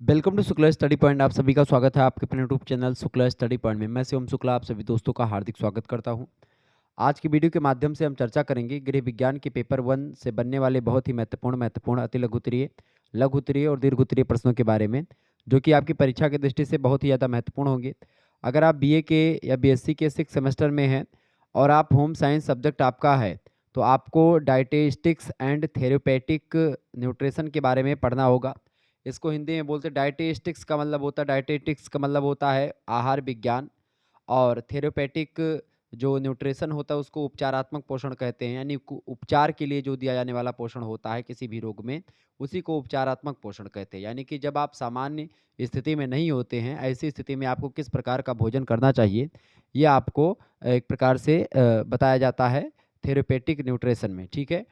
Welcome to Shukla study point. आप सभी का स्वागत है आपके अपने YouTube channel Shukla study point में। मैं शिवम शुक्ला आप सभी दोस्तों का हार्दिक स्वागत करता हूं। आज की वीडियो के माध्यम से हम चर्चा करेंगे गृह विज्ञान के पेपर 1 से बनने वाले बहुत ही महत्वपूर्ण अति लघुत्तरीय लघुत्तरीय और दीर्घोत्तरीय प्रश्नों के बारे में, जो कि आपकी परीक्षा की दृष्टि से बहुत ही ज़्यादा महत्वपूर्ण होंगे। अगर आप बीए के या बीएससी के 6 सेमेस्टर में हैं और आप होम साइंस सब्जेक्ट आपका है, तो आपको डाइटेस्टिक्स एंड थेरेपेटिक न्यूट्रिशन के बारे में पढ़ना होगा। इसको हिंदी में बोलते हैं डाइटेस्टिक्स का मतलब होता है डाइटेटिक्स का मतलब होता है आहार विज्ञान, और थेरेपेटिक जो न्यूट्रिशन होता है उसको उपचारात्मक पोषण कहते हैं। यानी उपचार के लिए जो दिया जाने वाला पोषण होता है किसी भी रोग में, उसी को उपचारात्मक पोषण कहते हैं। यानी कि जब आप सामान्य स्थिति में नहीं होते हैं, ऐसी स्थिति में आपको किस प्रकार का भोजन करना चाहिए, ये आपको एक प्रकार से बताया जाता है थेरेपेटिक न्यूट्रिशन में। ठीक है,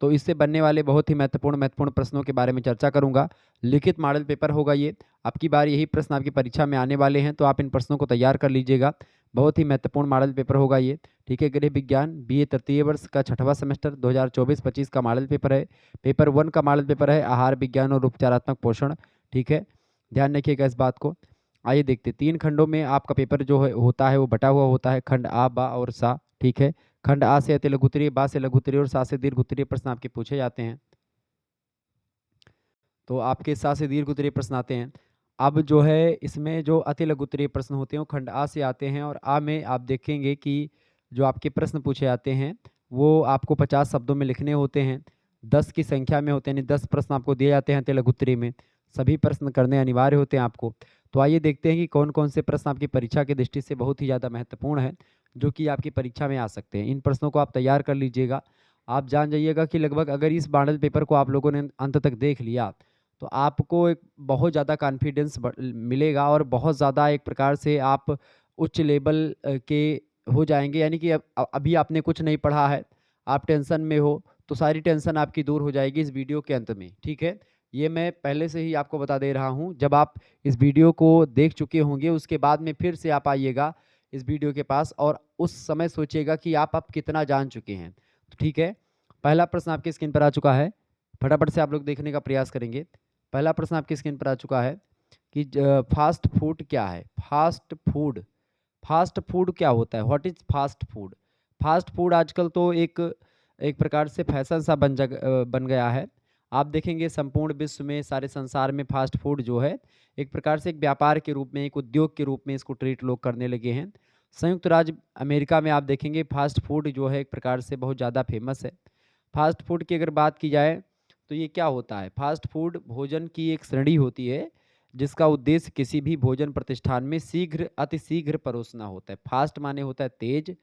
तो इससे बनने वाले बहुत ही महत्वपूर्ण प्रश्नों के बारे में चर्चा करूंगा। लिखित मॉडल पेपर होगा ये। अब की बार यही प्रश्न आपकी परीक्षा में आने वाले हैं, तो आप इन प्रश्नों को तैयार कर लीजिएगा। बहुत ही महत्वपूर्ण मॉडल पेपर होगा ये। ठीक है, गृह विज्ञान बीए तृतीय वर्ष का 6वां सेमेस्टर 2024-25 का मॉडल पेपर है। पेपर 1 का मॉडल पेपर है आहार विज्ञान और उपचारात्मक पोषण। ठीक है, ध्यान रखिएगा इस बात को। आइए देखते, 3 खंडों में आपका पेपर जो है होता है वो बटा हुआ होता है, खंड आ, बा और सा। ठीक है, खंड आ से अति लघुत्तरीय, बा से लघुत्तरीय और सा से दीर्घोत्तरीय प्रश्न आपके पूछे जाते हैं। तो आपके सा से दीर्घोत्तरीय प्रश्न आते हैं। अब जो है इसमें जो अति लघुत्तरीय प्रश्न होते हैं वो खंड आ से आते हैं, और आ में आप देखेंगे कि जो आपके प्रश्न पूछे जाते हैं वो आपको 50 शब्दों में लिखने होते हैं, 10 की संख्या में होते हैं, यानी 10 प्रश्न आपको दिए जाते हैं अति लघुत्तरीय में। सभी प्रश्न करने अनिवार्य होते हैं आपको। तो आइए देखते हैं कि कौन कौन से प्रश्न आपकी परीक्षा की दृष्टि से बहुत ही ज़्यादा महत्वपूर्ण है, जो कि आपकी परीक्षा में आ सकते हैं। इन प्रश्नों को आप तैयार कर लीजिएगा। आप जान जाइएगा कि लगभग अगर इस मॉडल पेपर को आप लोगों ने अंत तक देख लिया, तो आपको एक बहुत ज़्यादा कॉन्फिडेंस मिलेगा, और बहुत ज़्यादा एक प्रकार से आप उच्च लेवल के हो जाएंगे। यानी कि अभी आपने कुछ नहीं पढ़ा है, आप टेंशन में हो, तो सारी टेंशन आपकी दूर हो जाएगी इस वीडियो के अंत में। ठीक है, ये मैं पहले से ही आपको बता दे रहा हूँ। जब आप इस वीडियो को देख चुके होंगे उसके बाद में फिर से आप आइएगा इस वीडियो के पास, और उस समय सोचिएगा कि आप कितना जान चुके हैं। तो ठीक है, पहला प्रश्न आपकी स्क्रीन पर आ चुका है, फटाफट से आप लोग देखने का प्रयास करेंगे। पहला प्रश्न आपकी स्क्रीन पर आ चुका है कि फास्ट फूड क्या है। फास्ट फूड क्या होता है, what is fast food. Fast food आजकल तो एक एक प्रकार से फैशन सा बन गया है। आप देखेंगे संपूर्ण विश्व में, सारे संसार में फास्ट फूड जो है एक प्रकार से एक व्यापार के रूप में, एक उद्योग के रूप में इसको ट्रीट लोग करने लगे हैं। संयुक्त राज्य अमेरिका में आप देखेंगे फास्ट फूड जो है एक प्रकार से बहुत ज़्यादा फेमस है। फास्ट फूड की अगर बात की जाए तो ये क्या होता है, फास्ट फूड भोजन की एक श्रेणी होती है जिसका उद्देश्य किसी भी भोजन प्रतिष्ठान में शीघ्र अति शीघ्र परोसना होता है। फास्ट माने होता है तेज,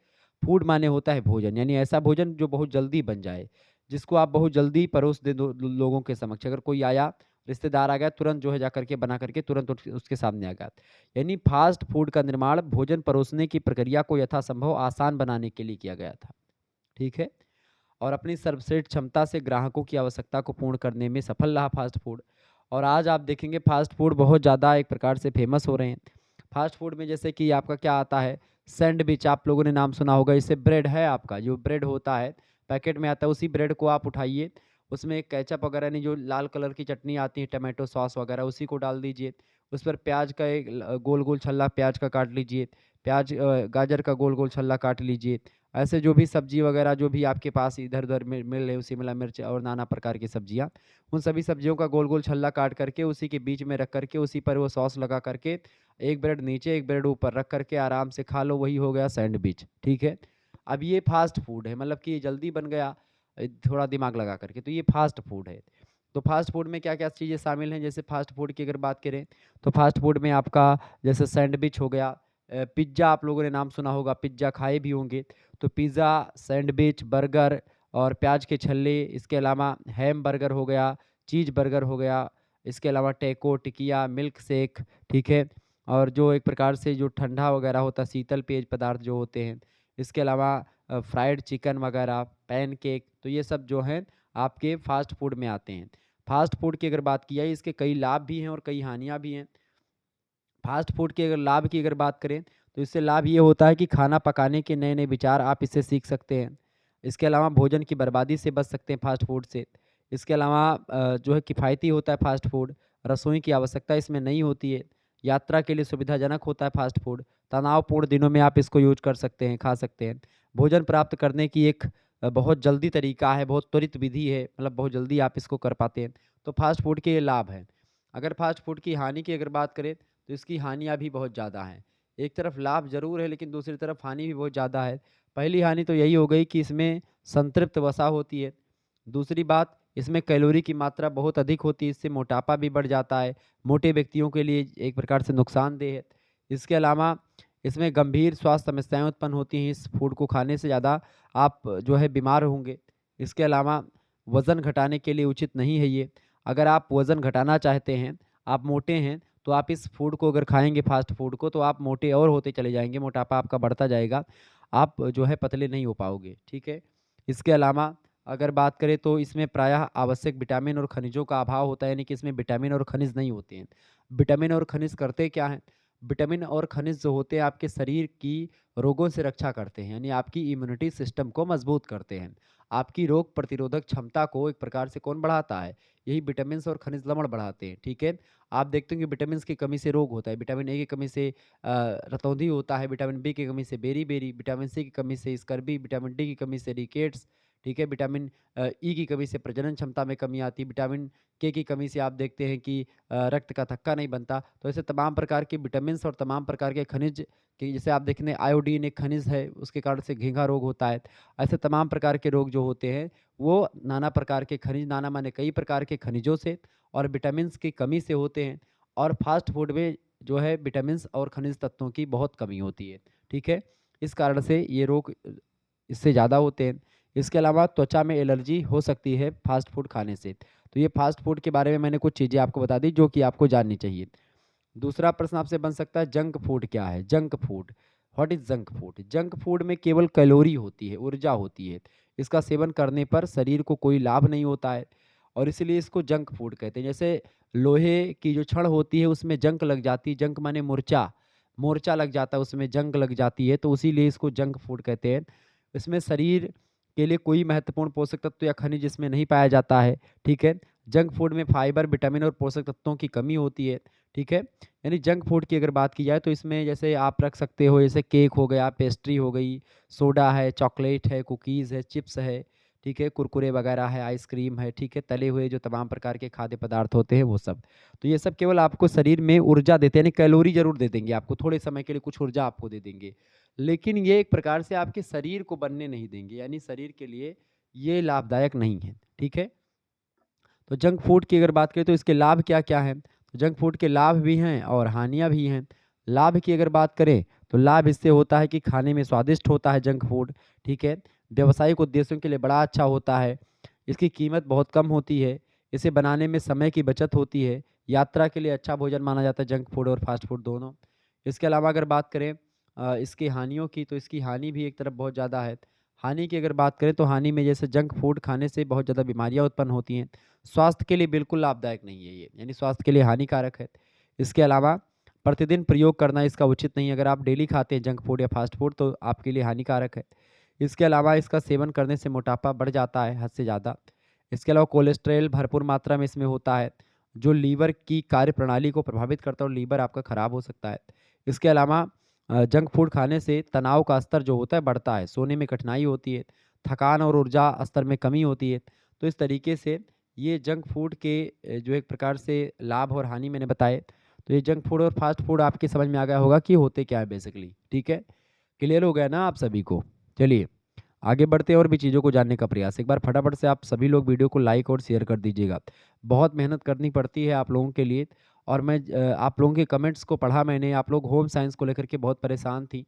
फूड माने होता है भोजन, यानी ऐसा भोजन जो बहुत जल्दी बन जाए, जिसको आप बहुत जल्दी परोस दे दो लोगों के समक्ष। अगर कोई आया, रिश्तेदार आ गया, तुरंत जो है जा करके बना करके तुरंत उसके सामने आ गया। यानी फास्ट फूड का निर्माण भोजन परोसने की प्रक्रिया को यथासंभव आसान बनाने के लिए किया गया था। ठीक है, और अपनी सर्वश्रेष्ठ क्षमता से ग्राहकों की आवश्यकता को पूर्ण करने में सफल रहा फास्ट फूड। और आज आप देखेंगे फास्ट फूड बहुत ज़्यादा एक प्रकार से फेमस हो रहे हैं। फास्ट फूड में जैसे कि आपका क्या आता है, सैंडविच, आप लोगों ने नाम सुना होगा। इससे ब्रेड है, आपका जो ब्रेड होता है पैकेट में आता है, उसी ब्रेड को आप उठाइए, उसमें एक केचप वगैरह नहीं, जो लाल कलर की चटनी आती है टमाटो सॉस वगैरह, उसी को डाल दीजिए। उस पर प्याज का एक गोल गोल छल्ला प्याज का काट लीजिए, गाजर का गोल गोल छल्ला काट लीजिए। ऐसे जो भी सब्जी वगैरह जो भी आपके पास इधर उधर मिल रहे, शिमला मिर्च और नाना प्रकार की सब्जियां, उन सभी सब्जियों का गोल गोल छल्ला काट करके उसी के बीच में रख करके उसी पर वो सॉस लगा करके एक ब्रेड नीचे एक ब्रेड ऊपर रख करके आराम से खा लो, वही हो गया सैंडविच। ठीक है, अब ये फास्ट फूड है, मतलब कि ये जल्दी बन गया थोड़ा दिमाग लगा करके, तो ये फास्ट फूड है। तो फास्ट फूड में क्या क्या चीज़ें शामिल हैं, जैसे फास्ट फूड की अगर बात करें तो फास्ट फूड में आपका जैसे सैंडविच हो गया, पिज्ज़ा, आप लोगों ने नाम सुना होगा, पिज्ज़ा खाए भी होंगे। तो पिज़्ज़ा, सैंडविच, बर्गर और प्याज के छल्ले, इसके अलावा हैम बर्गर हो गया, चीज़ बर्गर हो गया, इसके अलावा टैको, टिकिया, मिल्क शेक। ठीक है, और जो एक प्रकार से जो ठंडा वगैरह होता है, शीतल पेय पदार्थ जो होते हैं, इसके अलावा फ्राइड चिकन वगैरह, पैनकेक, तो ये सब जो हैं आपके फास्ट फूड में आते हैं। फास्ट फूड की अगर बात की जाए, इसके कई लाभ भी हैं और कई हानियाँ भी हैं। फास्ट फूड के अगर लाभ की अगर बात करें तो इससे लाभ ये होता है कि खाना पकाने के नए नए विचार आप इससे सीख सकते हैं। इसके अलावा भोजन की बर्बादी से बच सकते हैं फास्ट फूड से। इसके अलावा जो है किफ़ायती होता है फास्ट फूड, रसोई की आवश्यकता इसमें नहीं होती है। यात्रा के लिए सुविधाजनक होता है फ़ास्ट फ़ूड। तनावपूर्ण दिनों में आप इसको यूज़ कर सकते हैं, खा सकते हैं। भोजन प्राप्त करने की एक बहुत जल्दी तरीका है, बहुत त्वरित विधि है, मतलब बहुत जल्दी आप इसको कर पाते हैं। तो फ़ास्ट फ़ूड के ये लाभ हैं। अगर फ़ास्ट फ़ूड की हानि की अगर बात करें, तो इसकी हानियाँ भी बहुत ज़्यादा हैं। एक तरफ लाभ ज़रूर है, लेकिन दूसरी तरफ हानि भी बहुत ज़्यादा है। पहली हानि तो यही हो गई कि इसमें संतृप्त वसा होती है। दूसरी बात, इसमें कैलोरी की मात्रा बहुत अधिक होती है, इससे मोटापा भी बढ़ जाता है। मोटे व्यक्तियों के लिए एक प्रकार से नुकसानदेह है। इसके अलावा इसमें गंभीर स्वास्थ्य समस्याएँ उत्पन्न होती हैं, इस फूड को खाने से ज़्यादा आप जो है बीमार होंगे। इसके अलावा वज़न घटाने के लिए उचित नहीं है ये। अगर आप वज़न घटाना चाहते हैं, आप मोटे हैं, तो आप इस फूड को अगर खाएँगे फ़ास्ट फूड को, तो आप मोटे और होते चले जाएँगे, मोटापा आपका बढ़ता जाएगा। आप जो है पतले नहीं हो पाओगे, ठीक है? इसके अलावा अगर बात करें तो इसमें प्रायः आवश्यक विटामिन और खनिजों का अभाव होता है, यानी कि इसमें विटामिन और खनिज नहीं होते हैं। विटामिन और खनिज करते क्या हैं? विटामिन और खनिज जो होते हैं आपके शरीर की रोगों से रक्षा करते हैं, यानी आपकी इम्यूनिटी सिस्टम को मजबूत करते हैं। आपकी रोग प्रतिरोधक क्षमता को एक प्रकार से कौन बढ़ाता है? यही विटामिन्स और खनिज लवण बढ़ाते हैं, ठीक है? आप देखते हो कि विटामिन्स की कमी से रोग होता है, विटामिन ए की कमी से रतौंधी होता है, विटामिन बी की कमी से बेरी-बेरी, विटामिन सी की कमी से स्कर्वी, विटामिन डी की कमी से रिकेट्स, ठीक है? विटामिन ई की कमी से प्रजनन क्षमता में कमी आती है, विटामिन के की कमी से आप देखते हैं कि रक्त का थक्का नहीं बनता। तो ऐसे तमाम प्रकार के विटामिन्स और तमाम प्रकार के खनिज कि जैसे आप देखेंगे आयोडीन एक खनिज है, उसके कारण से घेंघा रोग होता है। ऐसे तमाम प्रकार के रोग जो होते हैं, वो नाना प्रकार के खनिज, नाना माने कई प्रकार के खनिजों से और विटामिन्स की कमी से होते हैं। और फास्ट फूड में जो है विटामिन्स और खनिज तत्वों की बहुत कमी होती है, ठीक है? इस कारण से ये रोग इससे ज़्यादा होते हैं। इसके अलावा त्वचा में एलर्जी हो सकती है फास्ट फूड खाने से। तो ये फास्ट फूड के बारे में मैंने कुछ चीज़ें आपको बता दी जो कि आपको जाननी चाहिए। दूसरा प्रश्न आपसे बन सकता है, जंक फूड क्या है? Junk food, what is junk food? Junk food में केवल कैलोरी होती है, ऊर्जा होती है। इसका सेवन करने पर शरीर को कोई लाभ नहीं होता है और इसलिए इसको जंक फूड कहते हैं। जैसे लोहे की जो छड़ होती है उसमें जंग लग जाती है, जंक माने मूर्छा, मोर्चा लग जाता है, उसमें जंग लग जाती है, तो इसीलिए इसको जंक फूड कहते हैं। इसमें शरीर के लिए कोई महत्वपूर्ण पोषक तत्व या खनिज इसमें नहीं पाया जाता है, ठीक है? जंक फूड में फाइबर, विटामिन और पोषक तत्वों की कमी होती है, ठीक है? यानी जंक फूड की अगर बात की जाए तो इसमें जैसे आप रख सकते हो, जैसे केक हो गया, पेस्ट्री हो गई, सोडा है, चॉकलेट है, कुकीज़ है, चिप्स है, ठीक है? कुरकुरे वगैरह है, आइसक्रीम है, ठीक है? तले हुए जो तमाम प्रकार के खाद्य पदार्थ होते हैं वो सब। तो ये सब केवल आपको शरीर में ऊर्जा देते हैं, यानी कैलोरी ज़रूर दे देंगे आपको, थोड़े समय के लिए कुछ ऊर्जा आपको दे देंगे। लेकिन ये एक प्रकार से आपके शरीर को बनने नहीं देंगे, यानी शरीर के लिए ये लाभदायक नहीं है, ठीक है? तो जंक फूड की अगर बात करें तो इसके लाभ क्या-क्या हैं? तो जंक फूड के लाभ भी हैं और हानियाँ भी हैं। लाभ की अगर बात करें तो लाभ इससे होता है कि खाने में स्वादिष्ट होता है जंक फूड, ठीक है? व्यावसायिक उद्देश्यों के लिए बड़ा अच्छा होता है। इसकी कीमत बहुत कम होती है। इसे बनाने में समय की बचत होती है। यात्रा के लिए अच्छा भोजन माना जाता है जंक फूड और फास्ट फूड दोनों। इसके अलावा अगर बात करें इसकी हानियों की तो इसकी हानि भी एक तरफ बहुत ज़्यादा है। हानि की अगर बात करें तो हानि में जैसे जंक फूड खाने से बहुत ज़्यादा बीमारियाँ उत्पन्न होती हैं। स्वास्थ्य के लिए बिल्कुल लाभदायक नहीं है ये, यानी स्वास्थ्य के लिए हानिकारक है। इसके अलावा प्रतिदिन प्रयोग करना इसका उचित नहीं है। अगर आप डेली खाते हैं जंक फूड या फास्ट फूड तो आपके लिए हानिकारक है। इसके अलावा इसका सेवन करने से मोटापा बढ़ जाता है हद से ज़्यादा। इसके अलावा कोलेस्ट्रॉल भरपूर मात्रा में इसमें होता है, जो लीवर की कार्यप्रणाली को प्रभावित करता है और लीवर आपका खराब हो सकता है। इसके अलावा जंक फूड खाने से तनाव का स्तर जो होता है बढ़ता है, सोने में कठिनाई होती है, थकान और ऊर्जा स्तर में कमी होती है। तो इस तरीके से ये जंक फूड के जो एक प्रकार से लाभ और हानि मैंने बताए। तो ये जंक फूड और फास्ट फूड आपकी समझ में आ गया होगा कि होते क्या है बेसिकली, ठीक है? क्लियर हो गया ना आप सभी को? चलिए, आगे बढ़ते हैं और भी चीज़ों को जानने का प्रयास। एक बार फटाफट से आप सभी लोग वीडियो को लाइक और शेयर कर दीजिएगा। बहुत मेहनत करनी पड़ती है आप लोगों के लिए और मैं आप लोगों के कमेंट्स को पढ़ा मैंने, आप लोग होम साइंस को लेकर के बहुत परेशान थी।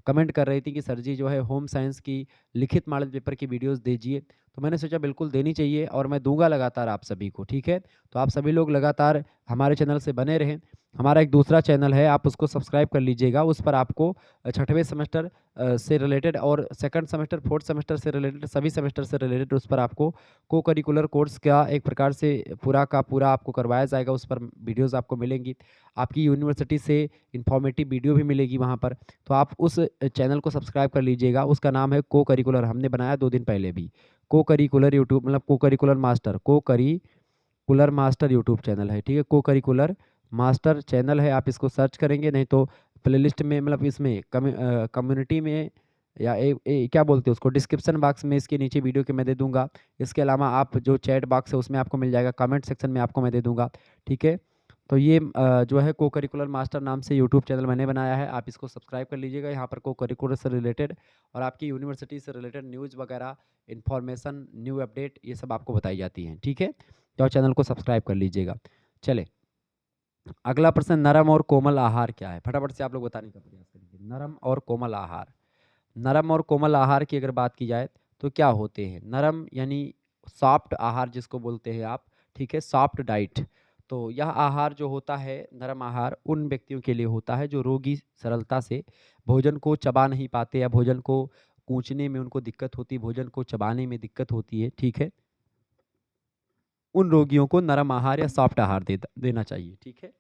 कमेंट कर रही थी कि सर जी जो है होम साइंस की लिखित मॉडल पेपर की वीडियोज़ दीजिए। तो मैंने सोचा बिल्कुल देनी चाहिए और मैं दूँगा लगातार आप सभी को, ठीक है? तो आप सभी लोग लगातार हमारे चैनल से बने रहें। हमारा एक दूसरा चैनल है, आप उसको सब्सक्राइब कर लीजिएगा। उस पर आपको छठवें सेमेस्टर से रिलेटेड और सेकंड सेमेस्टर, फोर्थ सेमेस्टर से रिलेटेड सभी सेमेस्टर से रिलेटेड उस पर आपको को-करिकुलर कोर्स का एक प्रकार से पूरा का पूरा आपको करवाया जाएगा। उस पर वीडियोज़ आपको मिलेंगी। आपकी यूनिवर्सिटी से इन्फॉर्मेटिव वीडियो भी मिलेगी वहाँ पर। तो आप उस चैनल को सब्सक्राइब कर लीजिएगा। उसका नाम है को-करिकुलर, हमने बनाया 2 दिन पहले भी। को-करिकुलर यूट्यूब मतलब co-curricular master, co-curricular curricular master YouTube channel है, ठीक है। को करिकुलर मास्टर चैनल है, आप इसको सर्च करेंगे, नहीं तो प्लेलिस्ट में मतलब इसमें कम्युनिटी में या क्या बोलते हैं उसको, डिस्क्रिप्शन बॉक्स में इसके नीचे वीडियो के मैं दे दूंगा। इसके अलावा आप जो चैट बॉक्स है उसमें आपको मिल जाएगा, कमेंट सेक्शन में आपको मैं दे दूंगा, ठीक है। तो ये जो है को करिकुलर मास्टर नाम से यूट्यूब चैनल मैंने बनाया है, आप इसको सब्सक्राइब कर लीजिएगा। यहाँ पर को करिकुलर से रिलेटेड और आपकी यूनिवर्सिटी से रिलेटेड न्यूज़ वगैरह, इन्फॉर्मेशन, न्यू अपडेट, ये सब आपको बताई जाती हैं, ठीक है। तो चैनल को सब्सक्राइब कर लीजिएगा। चले, अगला प्रश्न, नरम और कोमल आहार क्या है? फटाफट से आप लोग बताने का प्रयास करेंगे। नरम और कोमल आहार, नरम और कोमल आहार की अगर बात की जाए तो क्या होते हैं? नरम यानी सॉफ्ट आहार जिसको बोलते हैं आप, ठीक है, सॉफ्ट डाइट। तो यह आहार जो होता है, नरम आहार, उन व्यक्तियों के लिए होता है जो रोगी सरलता से भोजन को चबा नहीं पाते या भोजन को कूचने में उनको दिक्कत होती, भोजन को चबाने में दिक्कत होती है, ठीक है। उन रोगियों को नरम आहार या सॉफ्ट आहार देना चाहिए, ठीक है।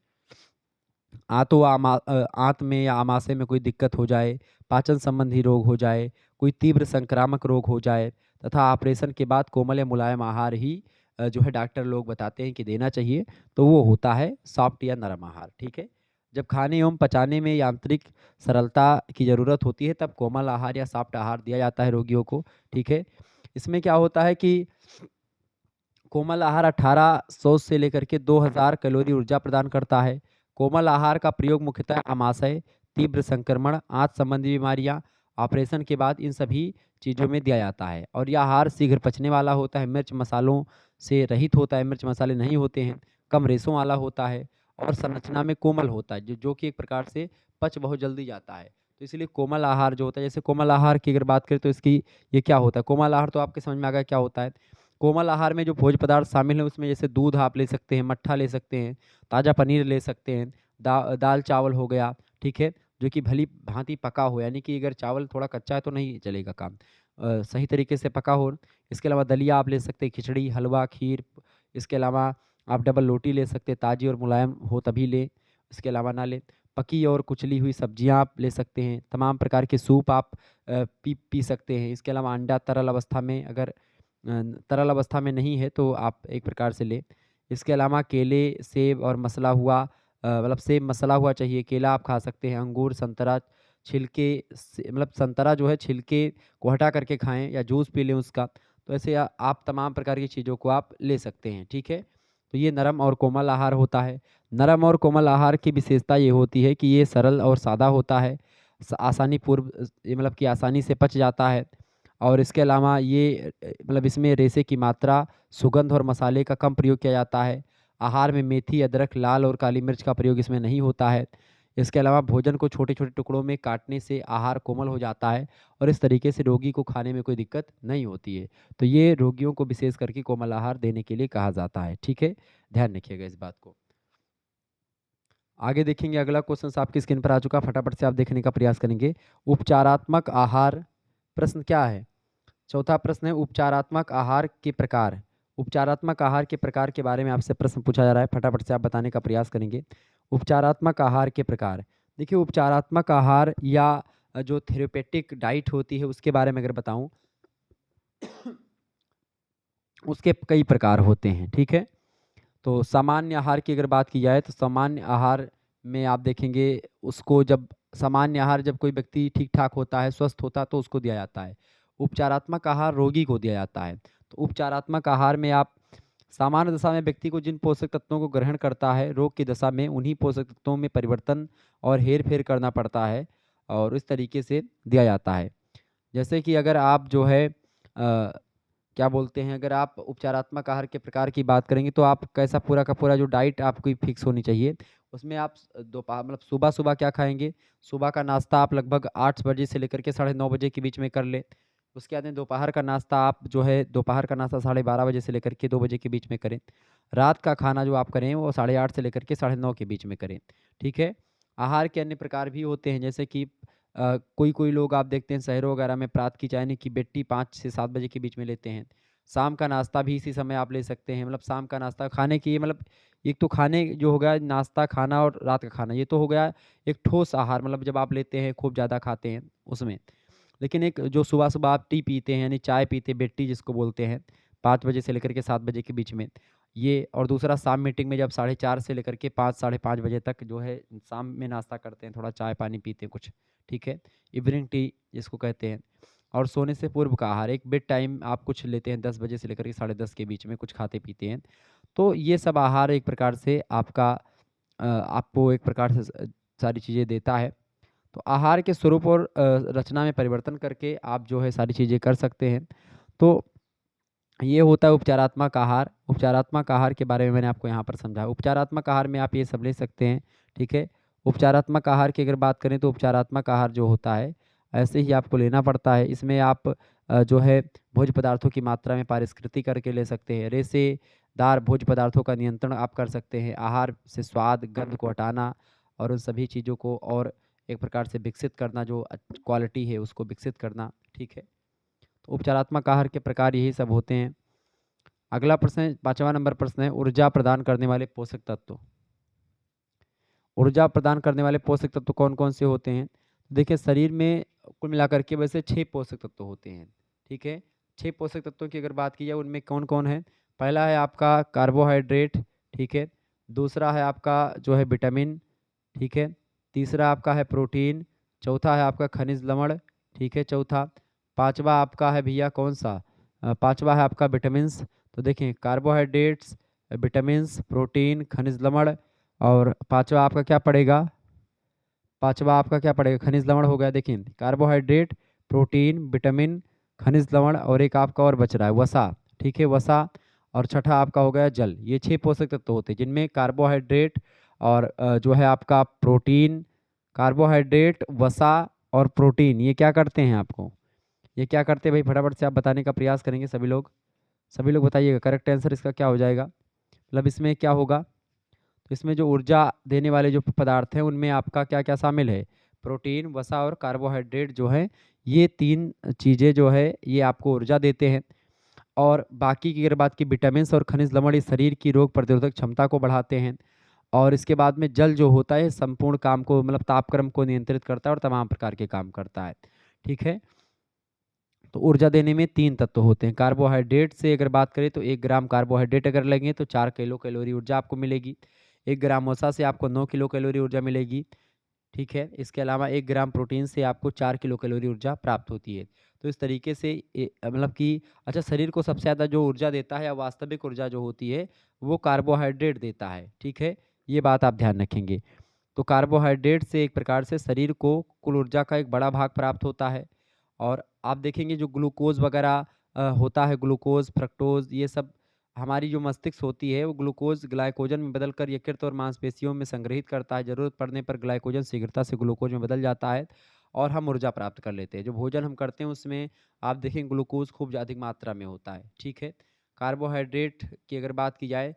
आंत में या आमाशय में कोई दिक्कत हो जाए, पाचन संबंधी रोग हो जाए, कोई तीव्र संक्रामक रोग हो जाए, तथा ऑपरेशन के बाद कोमल या मुलायम आहार ही जो है डॉक्टर लोग बताते हैं कि देना चाहिए, तो वो होता है सॉफ्ट या नरम आहार, ठीक है। जब खाने एवं पचाने में यांत्रिक सरलता की ज़रूरत होती है तब कोमल आहार या सॉफ्ट आहार दिया जाता है रोगियों को, ठीक है। इसमें क्या होता है कि कोमल आहार 1800 से लेकर के 2000 कैलोरी ऊर्जा प्रदान करता है। कोमल आहार का प्रयोग मुख्यतः आमाशय, तीव्र संक्रमण, आंत संबंधी बीमारियां, ऑपरेशन के बाद इन सभी चीज़ों में दिया जाता है और यह आहार शीघ्र पचने वाला होता है, मिर्च मसालों से रहित होता है, मिर्च मसाले नहीं होते हैं, कम रेशों वाला होता है और संरचना में कोमल होता है, जो कि एक प्रकार से पच बहुत जल्दी जाता है। तो इसलिए कोमल आहार जो होता है, जैसे कोमल आहार की अगर बात करें तो इसकी ये क्या होता है, कोमल आहार तो आपके समझ में आ गया क्या होता है। कोमल आहार में जो भोज्य पदार्थ शामिल हैं उसमें जैसे दूध आप ले सकते हैं, मट्ठा ले सकते हैं, ताज़ा पनीर ले सकते हैं, दाल चावल हो गया, ठीक है, जो कि भली भांति पका हो, यानी कि अगर चावल थोड़ा कच्चा है तो नहीं चलेगा काम, सही तरीके से पका हो। इसके अलावा दलिया आप ले सकते हैं, खिचड़ी, हलवा, खीर। इसके अलावा आप डबल रोटी ले सकते हैं, ताज़ी और मुलायम हो तभी लें, इसके अलावा ना लें। पकी और कुचली हुई सब्जियां आप ले सकते हैं, तमाम प्रकार के सूप आप पी सकते हैं। इसके अलावा अंडा तरल अवस्था में, अगर तरल अवस्था में नहीं है तो आप एक प्रकार से लें। इसके अलावा केले, सेब और मसला हुआ, मतलब सेब मसला हुआ चाहिए, केला आप खा सकते हैं, अंगूर, संतरा छिलके से, मतलब संतरा जो है छिलके को हटा करके खाएँ या जूस पी लें उसका। तो ऐसे आप तमाम प्रकार की चीज़ों को आप ले सकते हैं, ठीक है। तो ये नरम और कोमल आहार होता है। नरम और कोमल आहार की विशेषता ये होती है कि ये सरल और सादा होता है, आसानी पूर्व ये मतलब कि आसानी से पच जाता है और इसके अलावा ये मतलब इसमें रेशे की मात्रा, सुगंध और मसाले का कम प्रयोग किया जाता है। आहार में मेथी, अदरक, लाल और काली मिर्च का प्रयोग इसमें नहीं होता है। इसके अलावा भोजन को छोटे-छोटे टुकड़ों में काटने से आहार कोमल हो जाता है और इस तरीके से रोगी को खाने में कोई दिक्कत नहीं होती है। तो ये रोगियों को विशेष करके कोमल आहार देने के लिए कहा जाता है, ठीक है? ध्यान रखिएगा इस बात को। आगे देखेंगे, अगला क्वेश्चन आपकी स्क्रीन पर आ चुका, फटाफट से आप देखने का प्रयास करेंगे। उपचारात्मक आहार, प्रश्न क्या है? चौथा प्रश्न है उपचारात्मक आहार के प्रकार। उपचारात्मक आहार के प्रकार के बारे में आपसे प्रश्न पूछा जा रहा है, फटाफट से आप बताने का प्रयास करेंगे। उपचारात्मक आहार के प्रकार, देखिए उपचारात्मक आहार या जो थेरेपेटिक डाइट होती है उसके बारे में अगर बताऊं, उसके कई प्रकार होते हैं, ठीक है। तो सामान्य आहार की अगर बात की जाए तो सामान्य आहार में आप देखेंगे, उसको जब सामान्य आहार जब कोई व्यक्ति ठीक ठाक होता है, स्वस्थ होता है तो उसको दिया जाता है। उपचारात्मक आहार रोगी को दिया जाता है। तो उपचारात्मक आहार में आप सामान्य दशा में व्यक्ति को जिन पोषक तत्वों को ग्रहण करता है, रोग की दशा में उन्हीं पोषक तत्वों में परिवर्तन और हेर फेर करना पड़ता है और इस तरीके से दिया जाता है। जैसे कि अगर आप जो है क्या बोलते हैं, अगर आप उपचारात्मक आहार के प्रकार की बात करेंगे तो आप कैसा पूरा का पूरा जो डाइट आपकी फिक्स होनी चाहिए, उसमें आप दोपहर मतलब सुबह सुबह क्या खाएंगे, सुबह का नाश्ता आप लगभग 8 बजे से लेकर के 9:30 बजे के बीच में कर लें। उसके बाद में दोपहर का नाश्ता आप जो है दोपहर का नाश्ता 12:30 बजे से लेकर के 2 बजे के बीच में करें। रात का खाना जो आप करें वो 8:30 से लेकर के 9:30 के बीच में करें, ठीक है। आहार के अन्य प्रकार भी होते हैं, जैसे कि कोई लोग आप देखते हैं शहरों वगैरह में प्रात की चाय की बेट्टी 5 से 7 बजे के बीच में लेते हैं। शाम का नाश्ता भी इसी समय आप ले सकते हैं, मतलब शाम का नाश्ता खाने की मतलब एक तो खाने जो हो गया नाश्ता, खाना और रात का खाना, ये तो हो गया एक ठोस आहार, मतलब जब आप लेते हैं खूब ज़्यादा खाते हैं उसमें। लेकिन एक जो सुबह-सुबह आप टी पीते हैं यानी चाय पीते हैं, बेट्टी जिसको बोलते हैं, 5 बजे से लेकर के 7 बजे के बीच में, ये और दूसरा शाम मीटिंग में जब 4:30 से लेकर के 5 साढ़े 5 बजे तक जो है शाम में नाश्ता करते हैं, थोड़ा चाय पानी पीते हैं कुछ, ठीक है। इवनिंग टी जिसको कहते हैं। और सोने से पूर्व का आहार, एक बेड टाइम आप कुछ लेते हैं 10 बजे से लेकर के 10:30 के बीच में कुछ खाते पीते हैं। तो ये सब आहार एक प्रकार से आपका आपको एक प्रकार से सारी चीज़ें देता है। तो आहार के स्वरूप और रचना में परिवर्तन करके आप जो है सारी चीज़ें कर सकते हैं। तो ये होता है उपचारात्मक आहार। उपचारात्मक आहार के बारे में मैंने आपको यहाँ पर समझाया। उपचारात्मक आहार में आप ये सब ले सकते हैं, ठीक है। उपचारात्मक आहार की अगर बात करें तो उपचारात्मक आहार जो होता है, ऐसे ही आपको लेना पड़ता है। इसमें आप जो है भोज्य पदार्थों की मात्रा में पारिष्कृति करके ले सकते हैं। रेशेदार भोज्य पदार्थों का नियंत्रण आप कर सकते हैं। आहार से स्वाद, गंध को हटाना और उन सभी चीज़ों को और एक प्रकार से विकसित करना, जो क्वालिटी है उसको विकसित करना, ठीक है। तो उपचारात्मक आहार के प्रकार यही सब होते हैं। अगला प्रश्न है, 5वां नंबर प्रश्न है, ऊर्जा प्रदान करने वाले पोषक तत्व। ऊर्जा प्रदान करने वाले पोषक तत्व कौन कौन से होते हैं? देखिए शरीर में कुल मिलाकर के वैसे 6 पोषक तत्व होते हैं, ठीक है। 6 पोषक तत्वों की अगर बात की जाए उनमें कौन कौन है? पहला है आपका कार्बोहाइड्रेट, ठीक है। दूसरा है आपका जो है विटामिन, ठीक है। तीसरा आपका है प्रोटीन। चौथा है आपका खनिज लवण, ठीक है, चौथा। पांचवा आपका है भैया कौन सा? पांचवा है आपका विटामिन्स। तो देखें कार्बोहाइड्रेट्स, विटामिन्स, प्रोटीन, खनिज लवण और पांचवा आपका क्या पड़ेगा? पांचवा आपका क्या पड़ेगा? खनिज लवण हो गया। देखिए कार्बोहाइड्रेट, प्रोटीन, विटामिन, खनिज लवण और एक आपका और बच रहा है वसा, ठीक है, वसा। और छठा आपका हो गया जल। ये 6 पोषक तत्व होते हैं जिनमें कार्बोहाइड्रेट और जो है आपका प्रोटीन, कार्बोहाइड्रेट, वसा और प्रोटीन, ये क्या करते हैं आपको? ये क्या करते हैं भाई? फटाफट से आप बताने का प्रयास करेंगे सभी लोग। सभी लोग बताइएगा करेक्ट आंसर इसका क्या हो जाएगा? मतलब इसमें क्या होगा? तो इसमें जो ऊर्जा देने वाले जो पदार्थ हैं उनमें आपका क्या क्या शामिल है? प्रोटीन, वसा और कार्बोहाइड्रेट जो है, ये 3 चीज़ें जो है ये आपको ऊर्जा देते हैं। और बाकी की अगर बात की विटामिन्स और खनिज लवण इस शरीर की रोग प्रतिरोधक क्षमता को बढ़ाते हैं। और इसके बाद में जल जो होता है संपूर्ण काम को, मतलब तापक्रम को नियंत्रित करता है और तमाम प्रकार के काम करता है, ठीक है। तो ऊर्जा देने में 3 तत्व होते हैं। कार्बोहाइड्रेट से अगर बात करें तो 1 ग्राम कार्बोहाइड्रेट अगर लेंगे तो 4 किलो कैलोरी ऊर्जा आपको मिलेगी। 1 ग्राम वसा से आपको 9 किलो कैलोरी ऊर्जा मिलेगी, ठीक है। इसके अलावा 1 ग्राम प्रोटीन से आपको 4 किलो कैलोरी ऊर्जा प्राप्त होती है। तो इस तरीके से मतलब कि अच्छा, शरीर को सबसे ज़्यादा जो ऊर्जा देता है या वास्तविक ऊर्जा जो होती है वो कार्बोहाइड्रेट देता है, ठीक है। ये बात आप ध्यान रखेंगे। तो कार्बोहाइड्रेट से एक प्रकार से शरीर को कुल ऊर्जा का एक बड़ा भाग प्राप्त होता है। और आप देखेंगे जो ग्लूकोज़ वगैरह होता है, ग्लूकोज़, फ्रक्टोज़, ये सब हमारी जो मस्तिष्क होती है वो ग्लूकोज़ ग्लाइकोजन में बदलकर यकृत और मांसपेशियों में संग्रहित करता है। ज़रूरत पड़ने पर ग्लाइकोजन शीघ्रता से ग्लूकोज़ में बदल जाता है और हम ऊर्जा प्राप्त कर लेते हैं। जो भोजन हम करते हैं उसमें आप देखें ग्लूकोज़ खूब अधिक मात्रा में होता है, ठीक है। कार्बोहाइड्रेट की अगर बात की जाए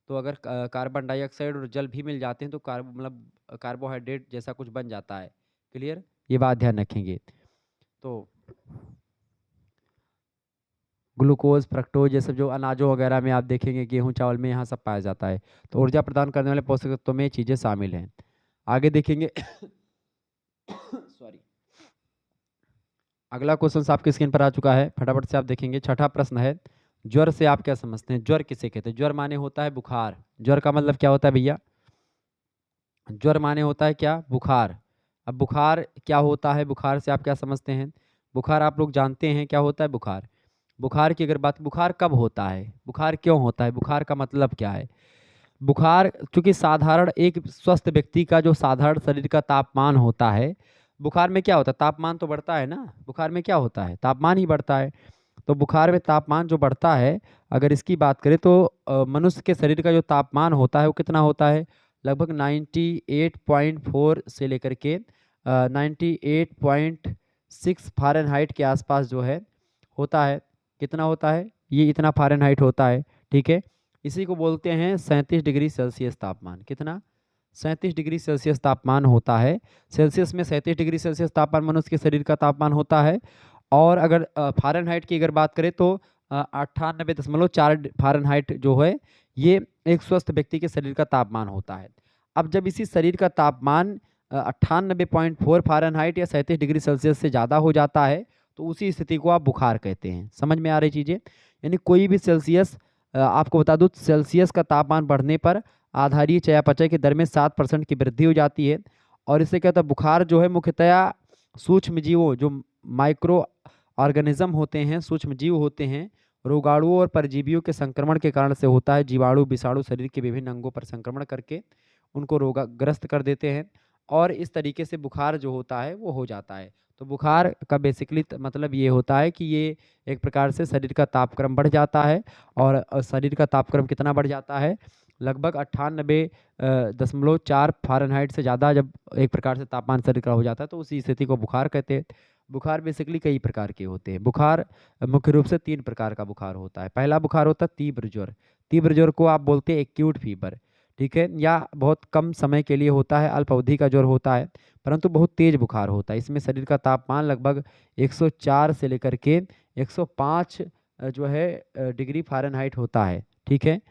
तो अगर कार्बन डाइऑक्साइड और जल भी मिल जाते हैं तो कार्बोहाइड्रेट जैसा कुछ बन जाता है। क्लियर? ये बात ध्यान रखेंगे। तो ग्लूकोज, फ्रक्टोज ये सब जो अनाजों वगैरह में आप देखेंगे, गेहूँ, चावल में यहाँ सब पाया जाता है। तो ऊर्जा प्रदान करने वाले पोषक तत्वों में ये चीज़ें शामिल हैं। आगे देखेंगे सॉरी, अगला क्वेश्चन आपकी स्क्रीन पर आ चुका है, फटाफट से आप देखेंगे। छठा प्रश्न है, ज्वर से आप क्या समझते हैं? ज्वर किसे कहते हैं? ज्वर माने होता है बुखार। ज्वर का मतलब क्या होता है भैया? ज्वर माने होता है क्या? बुखार। अब बुखार क्या होता है? बुखार से आप क्या समझते हैं? बुखार आप लोग जानते हैं क्या होता है बुखार? बुखार की अगर बात, बुखार कब होता है? बुखार क्यों होता है? बुखार का मतलब क्या है? बुखार चूंकि साधारण एक स्वस्थ व्यक्ति का जो साधारण शरीर का तापमान होता है, बुखार में क्या होता है? तापमान तो बढ़ता है ना। बुखार में क्या होता है? तापमान ही बढ़ता है। तो बुखार में तापमान जो बढ़ता है, अगर इसकी बात करें तो मनुष्य के शरीर का जो तापमान होता है वो कितना होता है? लगभग 98.4 से लेकर के 98.6 फ़ारेनहाइट के आसपास जो है होता है। कितना होता है? ये इतना फ़ारेनहाइट होता है, ठीक है। इसी को बोलते हैं 37 डिग्री सेल्सियस तापमान। कितना? 37 डिग्री सेल्सियस तापमान होता है। सेल्सियस में 37 डिग्री सेल्सियस तापमान मनुष्य के शरीर का तापमान होता है। और अगर फ़ारेनहाइट की अगर बात करें तो 98.4 फ़ारेनहाइट जो है ये एक स्वस्थ व्यक्ति के शरीर का तापमान होता है। अब जब इसी शरीर का तापमान 98.4 फ़ारेनहाइट या 37 डिग्री सेल्सियस से ज़्यादा हो जाता है तो उसी स्थिति को आप बुखार कहते हैं। समझ में आ रही चीज़ें? यानी कोई भी सेल्सियस आपको बता दूँ सेल्सियस का तापमान बढ़ने पर आधारीय चयापचय के दर में 7% की वृद्धि हो जाती है। और इससे क्या होता है, बुखार जो है मुख्यतया सूक्ष्म जीवों जो माइक्रो ऑर्गेनिज्म होते हैं, सूक्ष्म जीव होते हैं, रोगाणुओं और परजीवियों के संक्रमण के कारण से होता है। जीवाणु विषाणु शरीर के विभिन्न अंगों पर संक्रमण करके उनको रोगाग्रस्त कर देते हैं और इस तरीके से बुखार जो होता है वो हो जाता है। तो बुखार का बेसिकली मतलब ये होता है कि ये एक प्रकार से शरीर का तापक्रम बढ़ जाता है। और शरीर का तापक्रम कितना बढ़ जाता है, लगभग 98.4 फ़ारेनहाइट से ज़्यादा जब एक प्रकार से तापमान शरीर का हो जाता है तो उसी स्थिति को बुखार कहते हैं। बुखार बेसिकली कई प्रकार के होते हैं। बुखार मुख्य रूप से 3 प्रकार का बुखार होता है। पहला बुखार होता है तीव्र ज्वर। तीव्र ज्वर को आप बोलते हैं एक्यूट फीवर, ठीक है? या बहुत कम समय के लिए होता है, अल्प अवधि का ज्वर होता है, परंतु बहुत तेज बुखार होता है। इसमें शरीर का तापमान लगभग 104 से लेकर के 105 जो है डिग्री फ़ारेनहाइट होता है, ठीक है?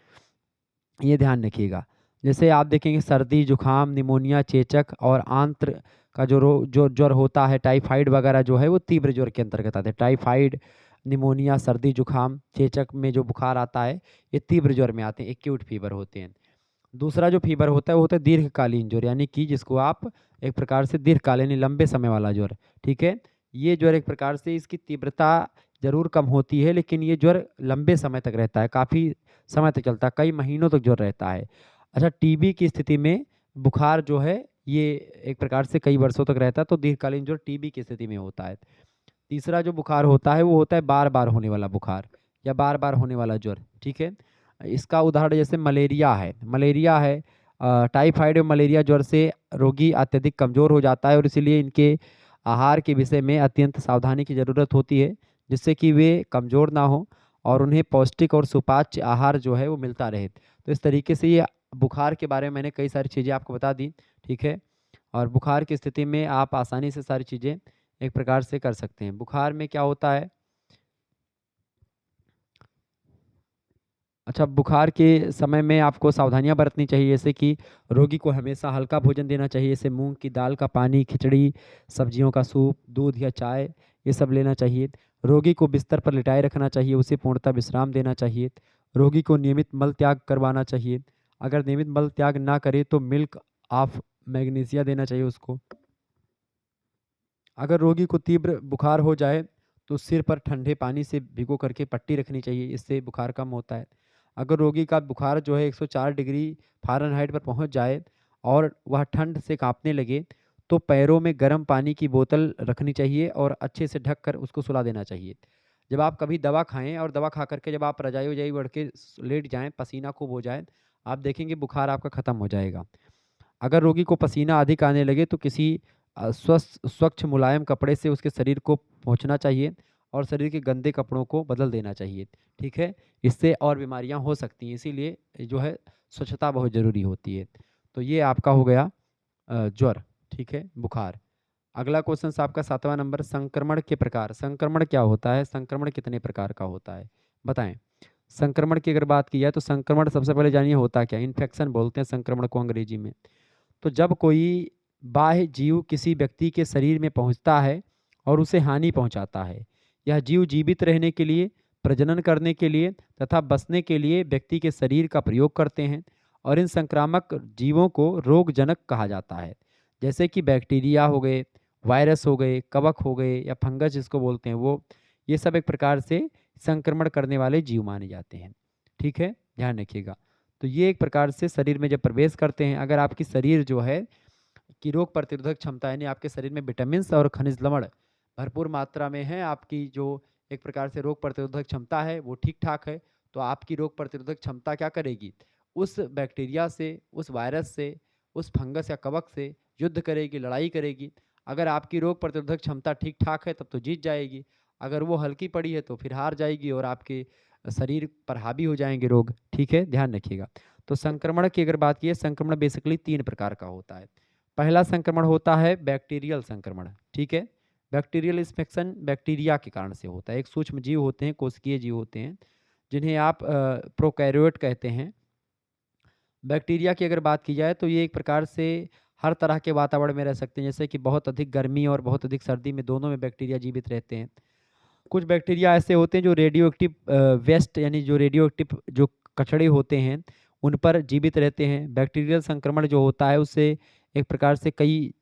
ये ध्यान रखिएगा। जैसे आप देखेंगे सर्दी, जुकाम, निमोनिया, चेचक और आंत्र का जो ज्वर होता है, टाइफाइड वगैरह जो है वो तीव्र ज्वर के अंतर्गत आते हैं। टाइफाइड, निमोनिया, सर्दी, जुकाम, चेचक में जो बुखार आता है ये तीव्र ज्वर में आते हैं, एक्यूट फीवर होते हैं। दूसरा जो फीवर होता है वो होता है दीर्घकालीन ज्वर, यानी कि जिसको आप एक प्रकार से दीर्घकालीन यानी लंबे समय वाला ज्वर, ठीक है? ये ज्वर एक प्रकार से इसकी तीव्रता ज़रूर कम होती है, लेकिन ये ज्वर लंबे समय तक रहता है, काफ़ी समय तक चलता है, कई महीनों तक ज्वर रहता है। अच्छा, टीबी की स्थिति में बुखार जो है ये एक प्रकार से कई वर्षों तक रहता है, तो दीर्घकालीन ज्वर टीबी की स्थिति में होता है। तीसरा जो बुखार होता है वो होता है बार-बार होने वाला बुखार या बार-बार होने वाला ज्वर, ठीक है? इसका उदाहरण जैसे मलेरिया है, टाइफाइड और मलेरिया ज्वर से रोगी अत्यधिक कमज़ोर हो जाता है और इसीलिए इनके आहार के विषय में अत्यंत सावधानी की ज़रूरत होती है, जिससे कि वे कमज़ोर ना हों और उन्हें पौष्टिक और सुपाच्य आहार जो है वो मिलता रहे। तो इस तरीके से ये बुखार के बारे में मैंने कई सारी चीज़ें आपको बता दी, ठीक है? और बुखार की स्थिति में आप आसानी से सारी चीज़ें एक प्रकार से कर सकते हैं। बुखार में क्या होता है, अच्छा बुखार के समय में आपको सावधानियाँ बरतनी चाहिए, जैसे कि रोगी को हमेशा हल्का भोजन देना चाहिए, जैसे मूँग की दाल का पानी, खिचड़ी, सब्जियों का सूप, दूध या चाय ये सब लेना चाहिए। रोगी को बिस्तर पर लिटाए रखना चाहिए, उसे पूर्णतः विश्राम देना चाहिए। रोगी को नियमित मल त्याग करवाना चाहिए। अगर नियमित मल त्याग ना करे तो मिल्क ऑफ मैग्नीशिया देना चाहिए उसको। अगर रोगी को तीव्र बुखार हो जाए तो सिर पर ठंडे पानी से भिगो करके पट्टी रखनी चाहिए, इससे बुखार कम होता है। अगर रोगी का बुखार जो है 104 डिग्री फ़ारेनहाइट पर पहुंच जाए और वह ठंड से कांपने लगे तो पैरों में गर्म पानी की बोतल रखनी चाहिए और अच्छे से ढक कर उसको सुला देना चाहिए। जब आप कभी दवा खाएं और दवा खा करके जब आप रजाई वजाई ओढ़ के लेट जाएं, पसीना खूब हो जाए, आप देखेंगे बुखार आपका ख़त्म हो जाएगा। अगर रोगी को पसीना अधिक आने लगे तो किसी स्वच्छ मुलायम कपड़े से उसके शरीर को पोंछना चाहिए और शरीर के गंदे कपड़ों को बदल देना चाहिए, ठीक है? इससे और बीमारियां हो सकती हैं, इसीलिए जो है स्वच्छता बहुत ज़रूरी होती है। तो ये आपका हो गया ज्वर, ठीक है? बुखार। अगला क्वेश्चन आपका 7वां नंबर, संक्रमण के प्रकार। संक्रमण क्या होता है? संक्रमण कितने प्रकार का होता है? बताएं। संक्रमण की अगर बात की जाए तो संक्रमण सबसे पहले जानिए होता क्या है? इन्फेक्शन बोलते हैं संक्रमण को अंग्रेजी में। तो जब कोई बाह्य जीव किसी व्यक्ति के शरीर में पहुंचता है और उसे हानि पहुंचाता है, यह जीव जीवित रहने के लिए, प्रजनन करने के लिए तथा बसने के लिए व्यक्ति के शरीर का प्रयोग करते हैं और इन संक्रामक जीवों को रोगजनक कहा जाता है। जैसे कि बैक्टीरिया हो गए, वायरस हो गए, कवक हो गए या फंगस जिसको बोलते हैं वो, ये सब एक प्रकार से संक्रमण करने वाले जीव माने जाते हैं, ठीक है? ध्यान रखिएगा। तो ये एक प्रकार से शरीर में जब प्रवेश करते हैं, अगर आपकी शरीर जो है कि रोग प्रतिरोधक क्षमता यानी आपके शरीर में विटामिन्स और खनिज लवण भरपूर मात्रा में है, आपकी जो एक प्रकार से रोग प्रतिरोधक क्षमता है वो ठीक ठाक है, तो आपकी रोग प्रतिरोधक क्षमता क्या करेगी, उस बैक्टीरिया से, उस वायरस से, उस फंगस या कवक से युद्ध करेगी, लड़ाई करेगी। अगर आपकी रोग प्रतिरोधक क्षमता ठीक ठाक है तब तो जीत जाएगी, अगर वो हल्की पड़ी है तो फिर हार जाएगी और आपके शरीर पर हावी हो जाएंगे रोग, ठीक है? ध्यान रखिएगा। तो संक्रमण की अगर बात की, संक्रमण बेसिकली 3 प्रकार का होता है। पहला संक्रमण होता है बैक्टीरियल संक्रमण, ठीक है? बैक्टीरियल इन्फेक्शन बैक्टीरिया के कारण से होता है। एक सूक्ष्म जीव होते हैं, कोशिकीय जीव होते हैं, जिन्हें आप प्रोकैरियोट कहते हैं। बैक्टीरिया की अगर बात की जाए तो ये एक प्रकार से हर तरह के वातावरण में रह सकते हैं, जैसे कि बहुत अधिक गर्मी और बहुत अधिक सर्दी में दोनों में बैक्टीरिया जीवित रहते हैं। कुछ बैक्टीरिया ऐसे होते हैं जो रेडियो एक्टिव वेस्ट यानी जो रेडियो एक्टिव जो कचड़े होते हैं उन पर जीवित रहते हैं। बैक्टीरियल संक्रमण जो होता है उससे एक प्रकार से कई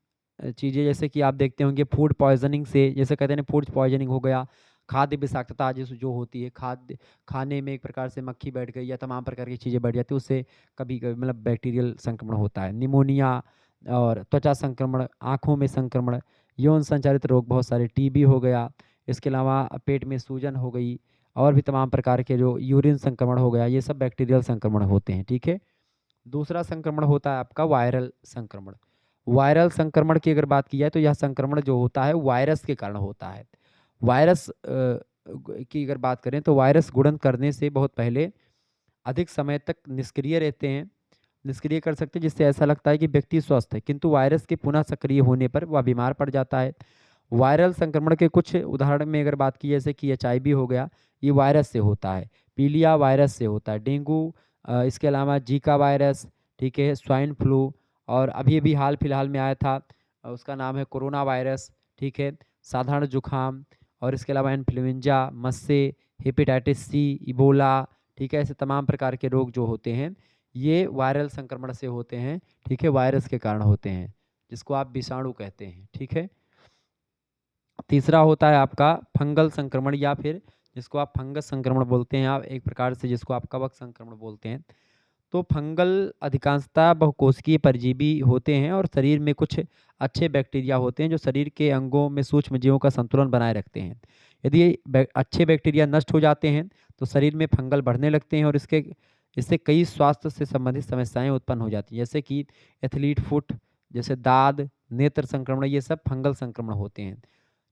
चीज़ें जैसे कि आप देखते होंगे फूड पॉइजनिंग से, जैसे कहते हैं ना फूड पॉइजनिंग हो गया, खाद्य विषाक्तता जैसे जो होती है, खाद्य खाने में एक प्रकार से मक्खी बैठ गई या तमाम प्रकार की चीज़ें बैठ जाती है, उससे कभी कभी मतलब बैक्टीरियल संक्रमण होता है। निमोनिया और त्वचा संक्रमण, आँखों में संक्रमण, यौन संचारित रोग बहुत सारे, टीबी हो गया, इसके अलावा पेट में सूजन हो गई और भी तमाम प्रकार के जो यूरिन संक्रमण हो गया, ये सब बैक्टीरियल संक्रमण होते हैं, ठीक है। दूसरा संक्रमण होता है आपका वायरल संक्रमण। वायरल संक्रमण की अगर बात की जाए तो यह संक्रमण जो होता है वायरस के कारण होता है। वायरस की अगर बात करें तो वायरस गुणन करने से बहुत पहले अधिक समय तक निष्क्रिय रहते हैं, निष्क्रिय कर सकते हैं, जिससे ऐसा लगता है कि व्यक्ति स्वस्थ है, किंतु वायरस के पुनः सक्रिय होने पर वह बीमार पड़ जाता है। वायरल संक्रमण के कुछ उदाहरण में अगर बात की जैसे कि एचआईवी हो गया, ये वायरस से होता है। पीलिया वायरस से होता है। डेंगू, इसके अलावा जीका वायरस, ठीक है, स्वाइन फ्लू, और अभी अभी हाल फिलहाल में आया था उसका नाम है कोरोना वायरस, ठीक है, साधारण जुखाम, और इसके अलावा इन्फ्लुएंजा, मस्से, हेपेटाइटिस सी, इबोला, ठीक है, ऐसे तमाम प्रकार के रोग जो होते हैं ये वायरल संक्रमण से होते हैं, ठीक है, वायरस के कारण होते हैं, जिसको आप विषाणु कहते हैं, ठीक है। तीसरा होता है आपका फंगल संक्रमण, या फिर जिसको आप फंगस संक्रमण बोलते हैं, आप एक प्रकार से जिसको आप कवक संक्रमण बोलते हैं। तो फंगल अधिकांशतः बहुकोशिकीय परजीवी होते हैं और शरीर में कुछ अच्छे बैक्टीरिया होते हैं जो शरीर के अंगों में सूक्ष्म जीवों का संतुलन बनाए रखते हैं। यदि ये अच्छे बैक्टीरिया नष्ट हो जाते हैं तो शरीर में फंगल बढ़ने लगते हैं और इससे कई स्वास्थ्य से संबंधित समस्याएं उत्पन्न हो जाती हैं, जैसे कि एथलीट फुट, जैसे दाद, नेत्र संक्रमण, ये सब फंगल संक्रमण होते हैं,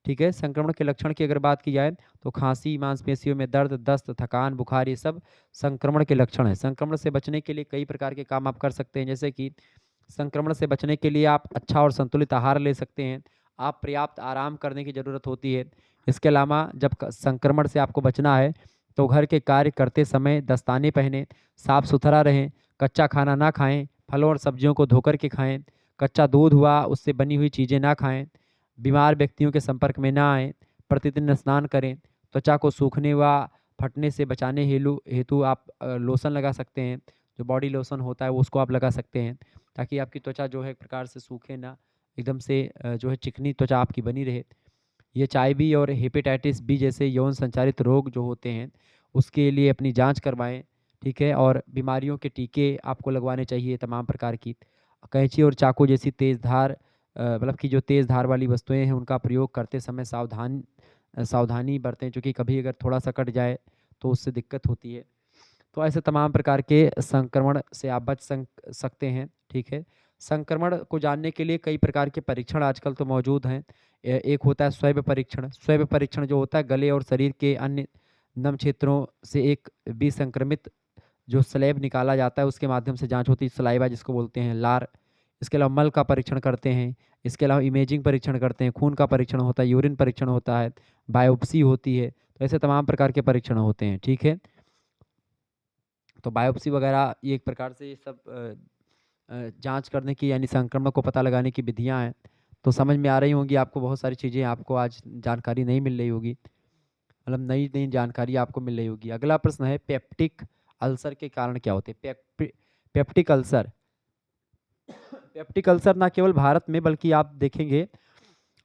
ठीक है। संक्रमण के लक्षण की अगर बात की जाए तो खांसी, मांसपेशियों में दर्द, दस्त, थकान, बुखार, ये सब संक्रमण के लक्षण हैं। संक्रमण से बचने के लिए कई प्रकार के काम आप कर सकते हैं, जैसे कि संक्रमण से बचने के लिए आप अच्छा और संतुलित आहार ले सकते हैं, आप पर्याप्त आराम करने की ज़रूरत होती है। इसके अलावा जब संक्रमण से आपको बचना है तो घर के कार्य करते समय दस्ताने पहने, साफ सुथरा रहें, कच्चा खाना ना खाएं, फलों और सब्जियों को धोकर के खाएं, कच्चा दूध हुआ उससे बनी हुई चीज़ें ना खाएं, बीमार व्यक्तियों के संपर्क में ना आएँ, प्रतिदिन स्नान करें, त्वचा को सूखने व फटने से बचाने हेतु आप लोशन लगा सकते हैं, जो बॉडी लोशन होता है वो उसको आप लगा सकते हैं, ताकि आपकी त्वचा जो है एक प्रकार से सूखे ना, एकदम से जो है चिकनी त्वचा आपकी बनी रहे। ये एचआईवी और हेपेटाइटिस बी जैसे यौन संचारित रोग जो होते हैं, उसके लिए अपनी जाँच करवाएँ, ठीक है? और बीमारियों के टीके आपको लगवाने चाहिए तमाम प्रकार की। कैंची और चाकू जैसी तेज़ धार मतलब कि जो तेज़ धार वाली वस्तुएँ हैं, उनका प्रयोग करते समय सावधानी बरतें, क्योंकि कभी अगर थोड़ा-सा कट जाए, तो उससे दिक्कत होती है। तो ऐसे तमाम प्रकार के संक्रमण से आप बच सकते हैं, ठीक है। संक्रमण को जानने के लिए कई प्रकार के परीक्षण आजकल तो मौजूद हैं। एक होता है स्वैब परीक्षण। स्वैब परीक्षण जो होता है गले और शरीर के अन्य नम क्षेत्रों से एक विसंक्रमित जो स्लैब निकाला जाता है उसके माध्यम से जाँच होती है, सलाइवा जिसको बोलते हैं, लार। इसके अलावा मल का परीक्षण करते हैं, इसके अलावा इमेजिंग परीक्षण करते हैं, खून का परीक्षण होता है, यूरिन परीक्षण होता है, बायोप्सी होती है। तो ऐसे तमाम प्रकार के परीक्षण होते हैं, ठीक है। तो बायोप्सी वगैरह ये एक प्रकार से ये सब जाँच करने की यानी संक्रमण को पता लगाने की विधियाँ हैं। तो समझ में आ रही होंगी आपको, बहुत सारी चीज़ें आपको आज जानकारी नहीं मिल रही होगी, मतलब नई-नई जानकारी आपको मिल रही होगी। अगला प्रश्न है पेप्टिक अल्सर के कारण क्या होते हैं? पेप्टिक अल्सर, पेप्टिक अल्सर ना केवल भारत में बल्कि आप देखेंगे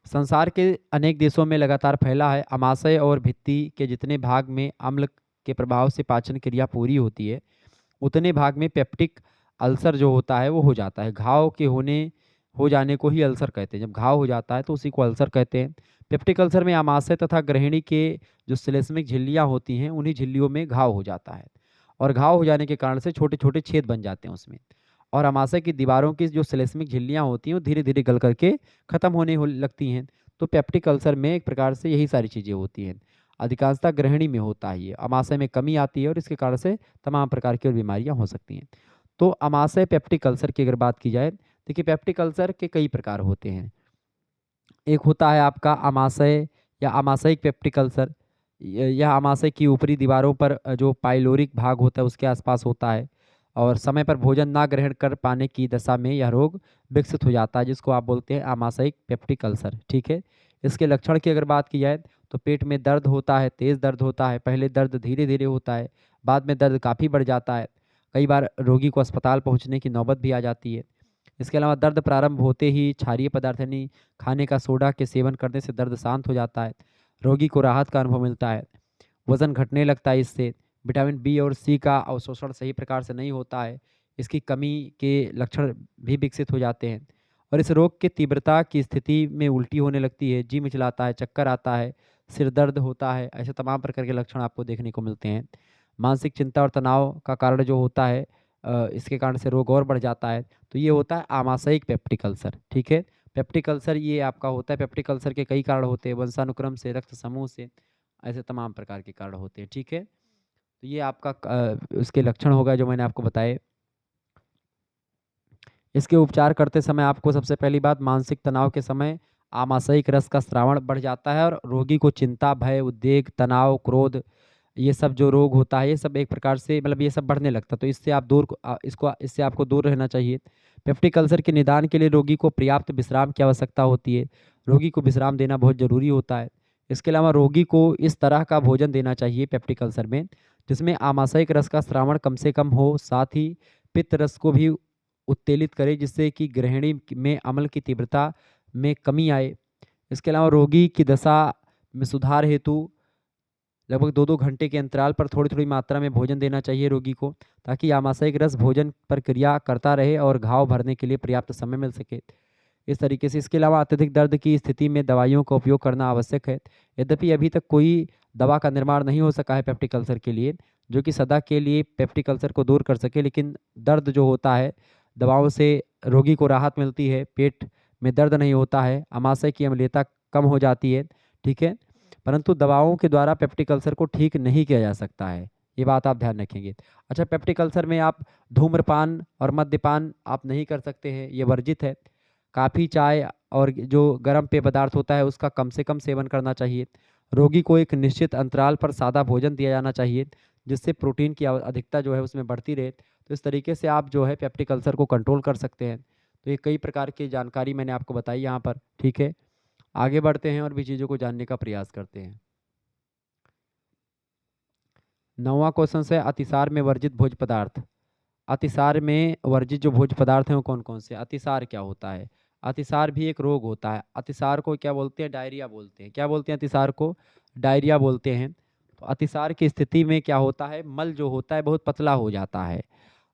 संसार के अनेक देशों में लगातार फैला है। अमाशय और भित्ति के जितने भाग में अम्ल के प्रभाव से पाचन क्रिया पूरी होती है, उतने भाग में पेप्टिक अल्सर जो होता है वो हो जाता है। घाव के हो जाने को ही अल्सर कहते हैं। जब घाव हो जाता है तो उसी को अल्सर कहते हैं। पेप्टिक अल्सर में आमाशय तथा ग्रहिणी के जो श्लेष्मिक झिल्लियाँ होती हैं, उन्हीं झिल्लियों में घाव हो जाता है और घाव हो जाने के कारण से छोटे-छोटे छेद बन जाते हैं उसमें, और आमाशय की दीवारों की जो श्लेष्मिक झिल्लियाँ होती हैं, वो धीरे-धीरे गल करके खत्म होने लगती हैं। तो पेप्टिक अल्सर में एक प्रकार से यही सारी चीज़ें होती हैं। अधिकांशतः ग्रहिणी में होता है ये, आमाशय में कमी आती है और इसके कारण से तमाम प्रकार की और बीमारियाँ हो सकती हैं। तो आमाशय पेप्टिक अल्सर की अगर बात की जाए, देखिए पेप्टिक अल्सर के कई प्रकार होते हैं। एक होता है आपका आमाशय या आमाशयिक पेप्टिक अल्सर। यह आमाशय की ऊपरी दीवारों पर जो पाइलोरिक भाग होता है उसके आसपास होता है और समय पर भोजन ना ग्रहण कर पाने की दशा में यह रोग विकसित हो जाता है, जिसको आप बोलते हैं आमाशयिक पेप्टिक अल्सर, ठीक है। इसके लक्षण की अगर बात की जाए तो पेट में दर्द होता है, तेज़ दर्द होता है। पहले दर्द धीरे-धीरे होता है, बाद में दर्द काफ़ी बढ़ जाता है। कई बार रोगी को अस्पताल पहुँचने की नौबत भी आ जाती है। इसके अलावा दर्द प्रारंभ होते ही क्षारीय पदार्थ यानी खाने का सोडा के सेवन करने से दर्द शांत हो जाता है। रोगी को राहत का अनुभव मिलता है। वज़न घटने लगता है इससे। विटामिन बी और सी का अवशोषण सही प्रकार से नहीं होता है। इसकी कमी के लक्षण भी विकसित हो जाते हैं और इस रोग की तीव्रता की स्थिति में उल्टी होने लगती है, जी मिचलाता है, चक्कर आता है, सिर दर्द होता है। ऐसे तमाम प्रकार के लक्षण आपको देखने को मिलते हैं। मानसिक चिंता और तनाव का कारण जो होता है इसके कारण से रोग और बढ़ जाता है। तो ये होता है आमाशयिक पेप्टिक अल्सर, ठीक है? पेप्टिक अल्सर ये आपका होता है। पेप्टिक अल्सर के कई कारण होते हैं, वंशानुक्रम से, रक्त समूह से, ऐसे तमाम प्रकार के कारण होते हैं, ठीक है? तो ये आपका उसके लक्षण हो गए जो मैंने आपको बताए। इसके उपचार करते समय आपको सबसे पहली बात मानसिक तनाव के समय आमाशयिक रस का स्रावण बढ़ जाता है और रोगी को चिंता, भय, उद्वेग, तनाव, क्रोध ये सब जो रोग होता है ये सब एक प्रकार से मतलब ये सब बढ़ने लगता है। तो इससे आप इससे आपको दूर रहना चाहिए। पेप्टिक अल्सर के निदान के लिए रोगी को पर्याप्त विश्राम की आवश्यकता होती है। रोगी को विश्राम देना बहुत ज़रूरी होता है। इसके अलावा रोगी को इस तरह का भोजन देना चाहिए पेप्टिक अल्सर में जिसमें आमाशयिक रस का स्रावण कम से कम हो, साथ ही पित्त रस को भी उत्तेजित करे जिससे कि ग्रहणी में अम्ल की तीव्रता में कमी आए। इसके अलावा रोगी की दशा में सुधार हेतु लगभग 2-2 घंटे के अंतराल पर थोड़ी-थोड़ी मात्रा में भोजन देना चाहिए रोगी को, ताकि आमाशयिक रस भोजन पर क्रिया करता रहे और घाव भरने के लिए पर्याप्त समय मिल सके। इस तरीके से इसके अलावा अत्यधिक दर्द की स्थिति में दवाइयों का उपयोग करना आवश्यक है। यद्यपि अभी तक कोई दवा का निर्माण नहीं हो सका है पेप्टिक अल्सर के लिए, जो कि सदा के लिए पेप्टिक अल्सर को दूर कर सके, लेकिन दर्द जो होता है, दवाओं से रोगी को राहत मिलती है, पेट में दर्द नहीं होता है, आमाशय की अम्लीयता कम हो जाती है, ठीक है? परंतु दवाओं के द्वारा पेप्टिक अल्सर को ठीक नहीं किया जा सकता है। ये बात आप ध्यान रखेंगे। अच्छा, पेप्टिक अल्सर में आप धूम्रपान और मद्यपान आप नहीं कर सकते हैं, ये वर्जित है। काफ़ी, चाय और जो गर्म पेय पदार्थ होता है उसका कम से कम सेवन करना चाहिए। रोगी को एक निश्चित अंतराल पर सादा भोजन दिया जाना चाहिए, जिससे प्रोटीन की अधिकता जो है उसमें बढ़ती रहे। तो इस तरीके से आप जो है पेप्टिक अल्सर को कंट्रोल कर सकते हैं। तो ये कई प्रकार की जानकारी मैंने आपको बताई यहाँ पर, ठीक है? आगे बढ़ते हैं और भी चीज़ों को जानने का प्रयास करते हैं। 9वां क्वेश्चन है अतिसार में वर्जित भोज्य पदार्थ। अतिसार में वर्जित जो भोज्य पदार्थ हैं वो कौन-कौन से? अतिसार क्या होता है? अतिसार भी एक रोग होता है। अतिसार को क्या बोलते हैं? डायरिया बोलते हैं। क्या बोलते हैं अतिसार को? डायरिया बोलते हैं। तो अतिसार की स्थिति में क्या होता है? मल जो होता है बहुत पतला हो जाता है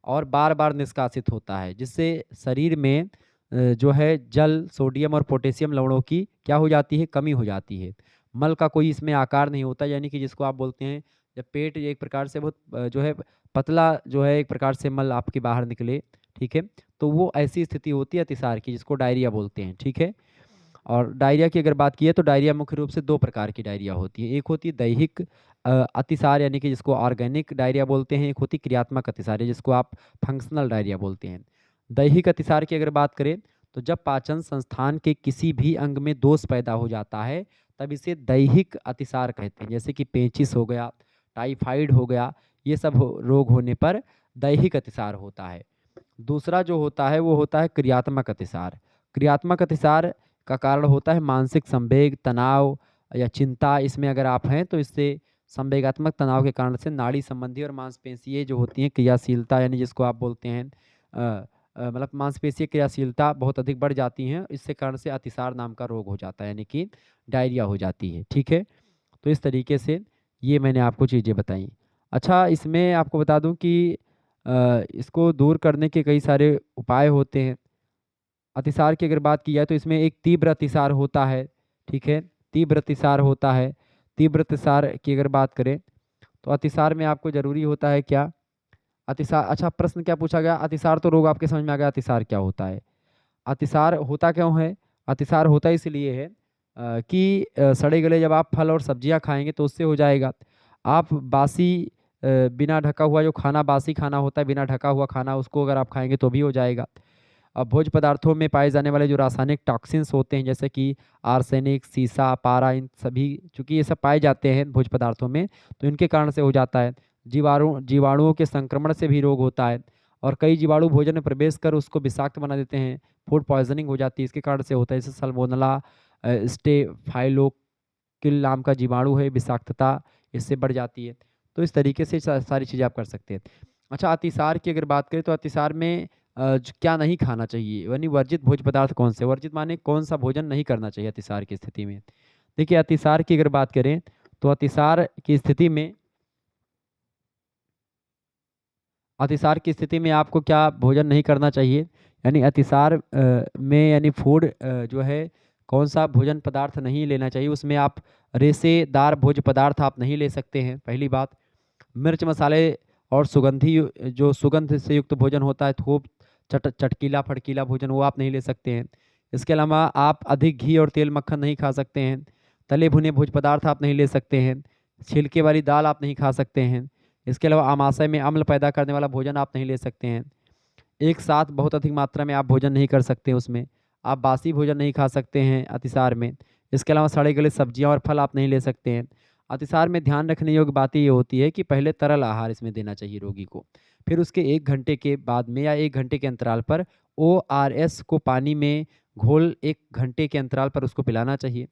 और बार-बार निष्कासित होता है, जिससे शरीर में जो है जल, सोडियम और पोटेशियम लवणों की क्या हो जाती है? कमी हो जाती है। मल का कोई इसमें आकार नहीं होता, यानी कि जिसको आप बोलते हैं जब पेट एक प्रकार से बहुत जो है पतला जो है एक प्रकार से मल आपके बाहर निकले, ठीक है? तो वो ऐसी स्थिति होती है अतिसार की जिसको डायरिया बोलते हैं, ठीक है? और डायरिया की अगर बात की तो डायरिया मुख्य रूप से 2 प्रकार की डायरिया होती है। एक होती है दैहिक अतिसार यानी कि जिसको ऑर्गेनिक डायरिया बोलते हैं, एक होती है क्रियात्मक अतिसार जिसको आप फंक्शनल डायरिया बोलते हैं। दैहिक अतिसार की अगर बात करें तो जब पाचन संस्थान के किसी भी अंग में दोष पैदा हो जाता है, तब इसे दैहिक अतिसार कहते हैं। जैसे कि पेचिश हो गया, टाइफाइड हो गया, ये सब रोग होने पर दैहिक अतिसार होता है। दूसरा जो होता है वो होता है क्रियात्मक अतिसार। क्रियात्मक अतिसार का कारण होता है मानसिक संवेग, तनाव या चिंता। इसमें अगर आप हैं तो इससे संवेगात्मक तनाव के कारण से नाड़ी संबंधी और मांसपेशियाँ जो होती हैं क्रियाशीलता यानी जिसको आप बोलते हैं मतलब मांसपेशीय क्रियाशीलता बहुत अधिक बढ़ जाती हैं। इससे कारण से अतिसार नाम का रोग हो जाता है यानी कि डायरिया हो जाती है, ठीक है? तो इस तरीके से ये मैंने आपको चीज़ें बताई। अच्छा, इसमें आपको बता दूँ कि इसको दूर करने के कई सारे उपाय होते हैं। अतिसार की अगर बात की जाए तो इसमें एक तीव्र अतिसार होता है, ठीक है? तीव्र अतिसार होता है। तीव्र अतिसार की अगर बात करें तो अतिसार में आपको ज़रूरी होता है क्या? अतिसार, अच्छा प्रश्न क्या पूछा गया? अतिसार तो रोग आपके समझ में आ गया, अतिसार क्या होता है? अतिसार होता क्यों है? अतिसार होता इसलिए है कि सड़े गले जब आप फल और सब्जियाँ खाएँगे तो उससे हो जाएगा। आप बासी बिना ढका हुआ जो खाना बासी खाना होता है, बिना ढका हुआ खाना उसको अगर आप खाएँगे तो भी हो जाएगा। भोज्य पदार्थों में पाए जाने वाले जो रासायनिक टॉक्सिन्स होते हैं जैसे कि आर्सेनिक, सीसा, पारा इन सभी चूँकि ये सब पाए जाते हैं भोज्य पदार्थों में, तो इनके कारण से हो जाता है। जीवाणुओं के संक्रमण से भी रोग होता है और कई जीवाणु भोजन में प्रवेश कर उसको विषाक्त बना देते हैं। फूड पॉइज़निंग हो जाती है, इसके कारण से होता है। जैसे सल्मोनेला, स्टेफाइलोकोकस किल नाम का जीवाणु है, विषाक्तता इससे बढ़ जाती है। तो इस तरीके से सारी चीज़ें आप कर सकते हैं। अच्छा, अतिसार की अगर बात करें तो अतिसार में क्या नहीं खाना चाहिए, यानी वर्जित भोज्य पदार्थ कौन से? वर्जित माने कौन सा भोजन नहीं करना चाहिए अतिसार की स्थिति में? देखिए, अतिसार की अगर बात करें तो अतिसार की स्थिति में आपको क्या भोजन नहीं करना चाहिए? यानी अतिसार में यानी फूड जो है कौन सा भोजन पदार्थ नहीं लेना चाहिए? उसमें आप रेशेदार भोज्य पदार्थ आप नहीं ले सकते हैं, पहली बात। मिर्च मसाले और जो सुगंध से युक्त भोजन होता है, खूब चटकीला फटकीला भोजन, वो आप नहीं ले सकते हैं। इसके अलावा आप अधिक घी और तेल मक्खन नहीं खा सकते हैं। तले भुने भोज्य पदार्थ आप नहीं ले सकते हैं। छिलके वाली दाल आप नहीं खा सकते हैं। इसके अलावा आमाशय में अम्ल पैदा करने वाला भोजन आप नहीं ले सकते हैं। एक साथ बहुत अधिक मात्रा में आप भोजन नहीं कर सकते उसमें। आप बासी भोजन नहीं खा सकते हैं अतिसार में। इसके अलावा सड़े गले सब्जियाँ और फल आप नहीं ले सकते हैं। अतिसार में ध्यान रखने योग्य बात ये होती है कि पहले तरल आहार इसमें देना चाहिए रोगी को। फिर उसके 1 घंटे के बाद में या 1 घंटे के अंतराल पर ओआरएस को पानी में घोल 1 घंटे के अंतराल पर उसको पिलाना चाहिए।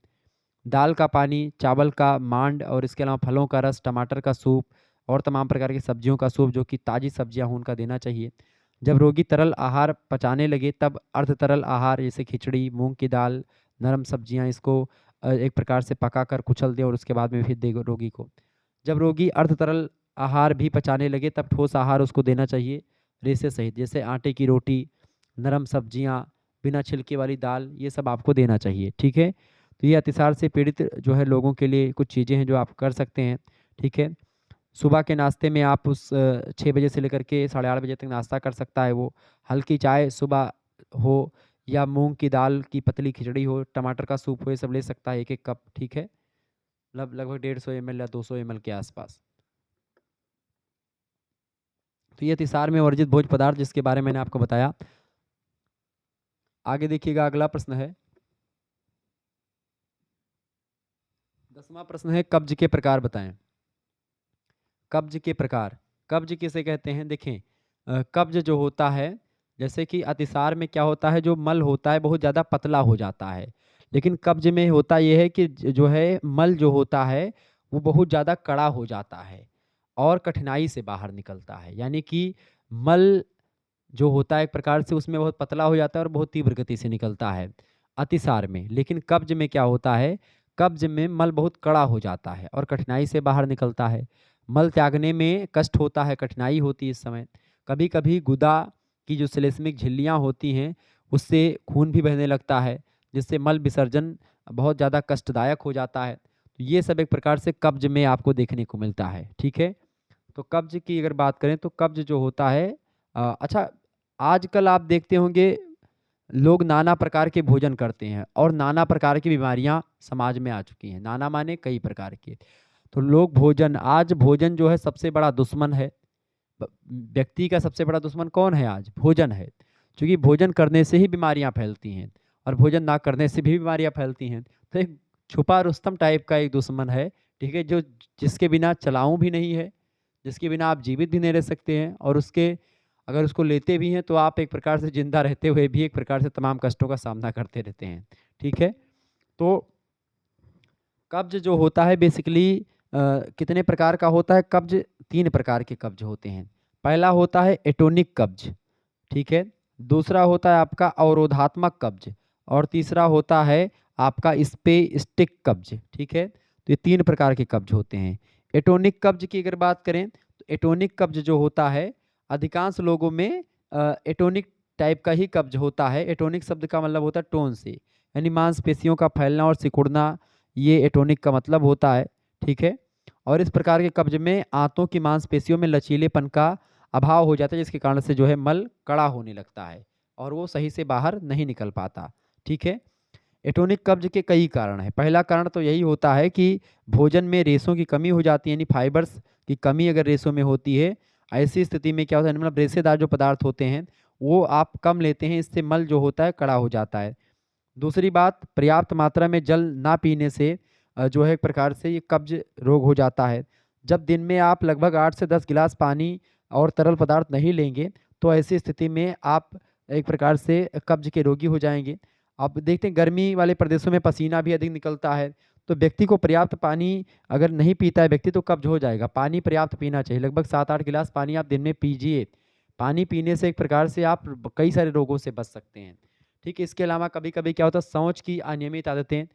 दाल का पानी, चावल का मांड और इसके अलावा फलों का रस, टमाटर का सूप और तमाम प्रकार की सब्जियों का सूप जो कि ताज़ी सब्जियां हों उनका देना चाहिए। जब रोगी तरल आहार पचाने लगे तब अर्ध तरल आहार जैसे खिचड़ी, मूंग की दाल, नरम सब्जियां इसको एक प्रकार से पकाकर कुचल दें और उसके बाद में फिर दे रोगी को। जब रोगी अर्ध तरल आहार भी पचाने लगे तब ठोस आहार उसको देना चाहिए रेशे सहित, जैसे आटे की रोटी, नरम सब्जियां, बिना छिलके वाली दाल, ये सब आपको देना चाहिए। ठीक है? तो ये अतिसार से पीड़ित जो है लोगों के लिए कुछ चीज़ें हैं जो आप कर सकते हैं। ठीक है? सुबह के नाश्ते में आप 6 बजे से लेकर के साढ़े 8 बजे तक नाश्ता कर सकता है वो। हल्की चाय सुबह हो या मूँग की दाल की पतली खिचड़ी हो, टमाटर का सूप हो, ये सब ले सकता है 1-1 कप। ठीक है? लगभग 150 एमएल या 200 एमएल के आसपास। तो ये अतिसार में वर्जित भोज्य पदार्थ जिसके बारे में मैंने आपको बताया। आगे देखिएगा, अगला प्रश्न है 10वां प्रश्न है, कब्ज के प्रकार बताएं। कब्ज के प्रकार, कब्ज किसे कहते हैं? देखें, कब्ज जो होता है, जैसे कि अतिसार में क्या होता है, जो मल होता है बहुत ज़्यादा पतला हो जाता है। लेकिन कब्ज में होता ये है कि जो है मल जो होता है वो बहुत ज़्यादा कड़ा हो जाता है और कठिनाई से बाहर निकलता है। यानी कि मल जो होता है एक प्रकार से उसमें बहुत पतला हो जाता है और बहुत तीव्र गति से निकलता है अतिसार में। लेकिन कब्ज में क्या होता है, कब्ज में मल बहुत कड़ा हो जाता है और कठिनाई से बाहर निकलता है। मल त्यागने में कष्ट होता है, कठिनाई होती है इस समय। कभी कभी गुदा की जो श्लेष्मिक झिल्लियाँ होती हैं उससे खून भी बहने लगता है, जिससे मल विसर्जन बहुत ज़्यादा कष्टदायक हो जाता है। तो ये सब एक प्रकार से कब्ज में आपको देखने को मिलता है। ठीक है? तो कब्ज की अगर बात करें तो कब्ज जो होता है अच्छा, आजकल आप देखते होंगे लोग नाना प्रकार के भोजन करते हैं और नाना प्रकार की बीमारियां समाज में आ चुकी हैं। नाना माने कई प्रकार के। तो लोग आज भोजन जो है सबसे बड़ा दुश्मन है। व्यक्ति का सबसे बड़ा दुश्मन कौन है? आज भोजन है। क्योंकि भोजन करने से ही बीमारियां फैलती हैं और भोजन ना करने से भी बीमारियां फैलती हैं। तो एक छुपा रुस्तम टाइप का एक दुश्मन है, ठीक है, जो जिसके बिना चलाऊं भी नहीं है, जिसके बिना आप जीवित भी नहीं रह सकते हैं और उसके अगर उसको लेते भी हैं तो आप एक प्रकार से जिंदा रहते हुए भी एक प्रकार से तमाम कष्टों का सामना करते रहते हैं। ठीक है? तो कब्ज जो होता है बेसिकली कितने प्रकार का होता है? कब्ज 3 प्रकार के कब्ज होते हैं। पहला होता है एटोनिक कब्ज, ठीक है? दूसरा होता है आपका अवरोधात्मक कब्ज और तीसरा होता है आपका स्पेस्टिक कब्ज। ठीक है? तो ये 3 प्रकार के कब्ज होते हैं। एटोनिक कब्ज की अगर बात करें तो एटोनिक कब्ज जो होता है अधिकांश लोगों में एटोनिक टाइप का ही कब्ज होता है। एटोनिक शब्द का मतलब होता है टोन से, यानी मांसपेशियों का फैलना और सिकुड़ना, ये एटोनिक का मतलब होता है। ठीक है? और इस प्रकार के कब्ज में आंतों की मांसपेशियों में लचीलेपन का अभाव हो जाता है, जिसके कारण से जो है मल कड़ा होने लगता है और वो सही से बाहर नहीं निकल पाता। ठीक है? एटोनिक कब्ज के कई कारण हैं। पहला कारण तो यही होता है कि भोजन में रेशों की कमी हो जाती है, यानी फाइबर्स की कमी अगर रेशों में होती है, ऐसी स्थिति में क्या होता है, मतलब रेशेदार जो पदार्थ होते हैं वो आप कम लेते हैं, इससे मल जो होता है कड़ा हो जाता है। दूसरी बात, पर्याप्त मात्रा में जल ना पीने से जो है एक प्रकार से ये कब्ज रोग हो जाता है। जब दिन में आप लगभग 8 से 10 गिलास पानी और तरल पदार्थ नहीं लेंगे तो ऐसी स्थिति में आप एक प्रकार से कब्ज के रोगी हो जाएंगे। आप देखते हैं गर्मी वाले प्रदेशों में पसीना भी अधिक निकलता है, तो व्यक्ति को पर्याप्त पानी अगर नहीं पीता है व्यक्ति तो कब्ज हो जाएगा। पानी पर्याप्त पीना चाहिए, लगभग 7-8 गिलास पानी आप दिन में पीजिए। पानी पीने से एक प्रकार से आप कई सारे रोगों से बच सकते हैं। ठीक है, इसके अलावा कभी-कभी क्या होता है, शौच की अनियमित आदतें,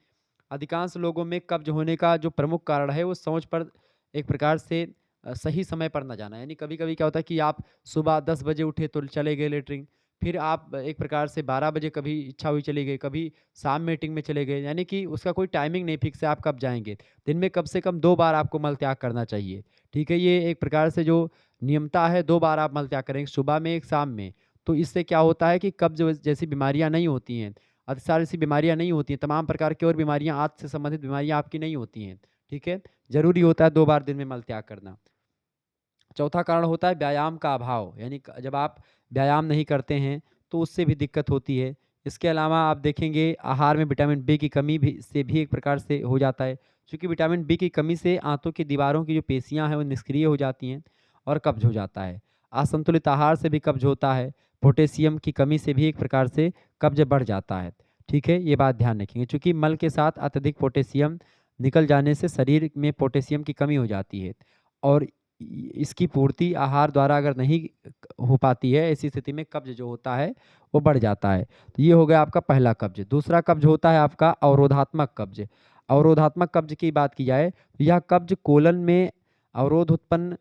अधिकांश लोगों में कब्ज होने का जो प्रमुख कारण है वो शौच पर एक प्रकार से सही समय पर ना जाना। यानी कभी-कभी क्या होता है कि आप सुबह 10 बजे उठे तो चले गए लेटरिन, फिर आप एक प्रकार से 12 बजे कभी इच्छा हुई चले गए, कभी शाम मीटिंग में चले गए, यानी कि उसका कोई टाइमिंग नहीं फिक्स है आप कब जाएँगे। दिन में कम से कम 2 बार आपको मल त्याग करना चाहिए। ठीक है, ये एक प्रकार से जो नियमता है 2 बार आप मल त्याग करें, एक सुबह में, एक शाम में। तो इससे क्या होता है कि कब्ज़ जैसी बीमारियाँ नहीं होती हैं, अतिसार जैसी बीमारियाँ नहीं होती हैं, तमाम प्रकार की और बीमारियाँ आँत से संबंधित बीमारियाँ आपकी नहीं होती हैं। ठीक है? ज़रूरी होता है 2 बार दिन में मल त्याग करना। चौथा कारण होता है व्यायाम का अभाव, यानी जब आप व्यायाम नहीं करते हैं तो उससे भी दिक्कत होती है। इसके अलावा आप देखेंगे आहार में विटामिन बी की कमी भी से भी एक प्रकार से हो जाता है, क्योंकि विटामिन बी की कमी से आंतों की दीवारों की जो पेशियां हैं वो निष्क्रिय हो जाती हैं और कब्ज हो जाता है। असंतुलित आहार से भी कब्ज होता है। पोटेशियम की कमी से भी एक प्रकार से कब्ज बढ़ जाता है। ठीक है, ये बात ध्यान रखेंगे, क्योंकि मल के साथ अत्यधिक पोटेशियम निकल जाने से शरीर में पोटेशियम की कमी हो जाती है और इसकी पूर्ति आहार द्वारा अगर नहीं हो पाती है, ऐसी स्थिति में कब्ज जो होता है वो बढ़ जाता है। तो ये हो गया आपका पहला कब्ज। दूसरा कब्ज होता है आपका अवरोधात्मक कब्ज। अवरोधात्मक कब्ज की बात की जाए तो यह कब्ज कोलन में अवरोध उत्पन्न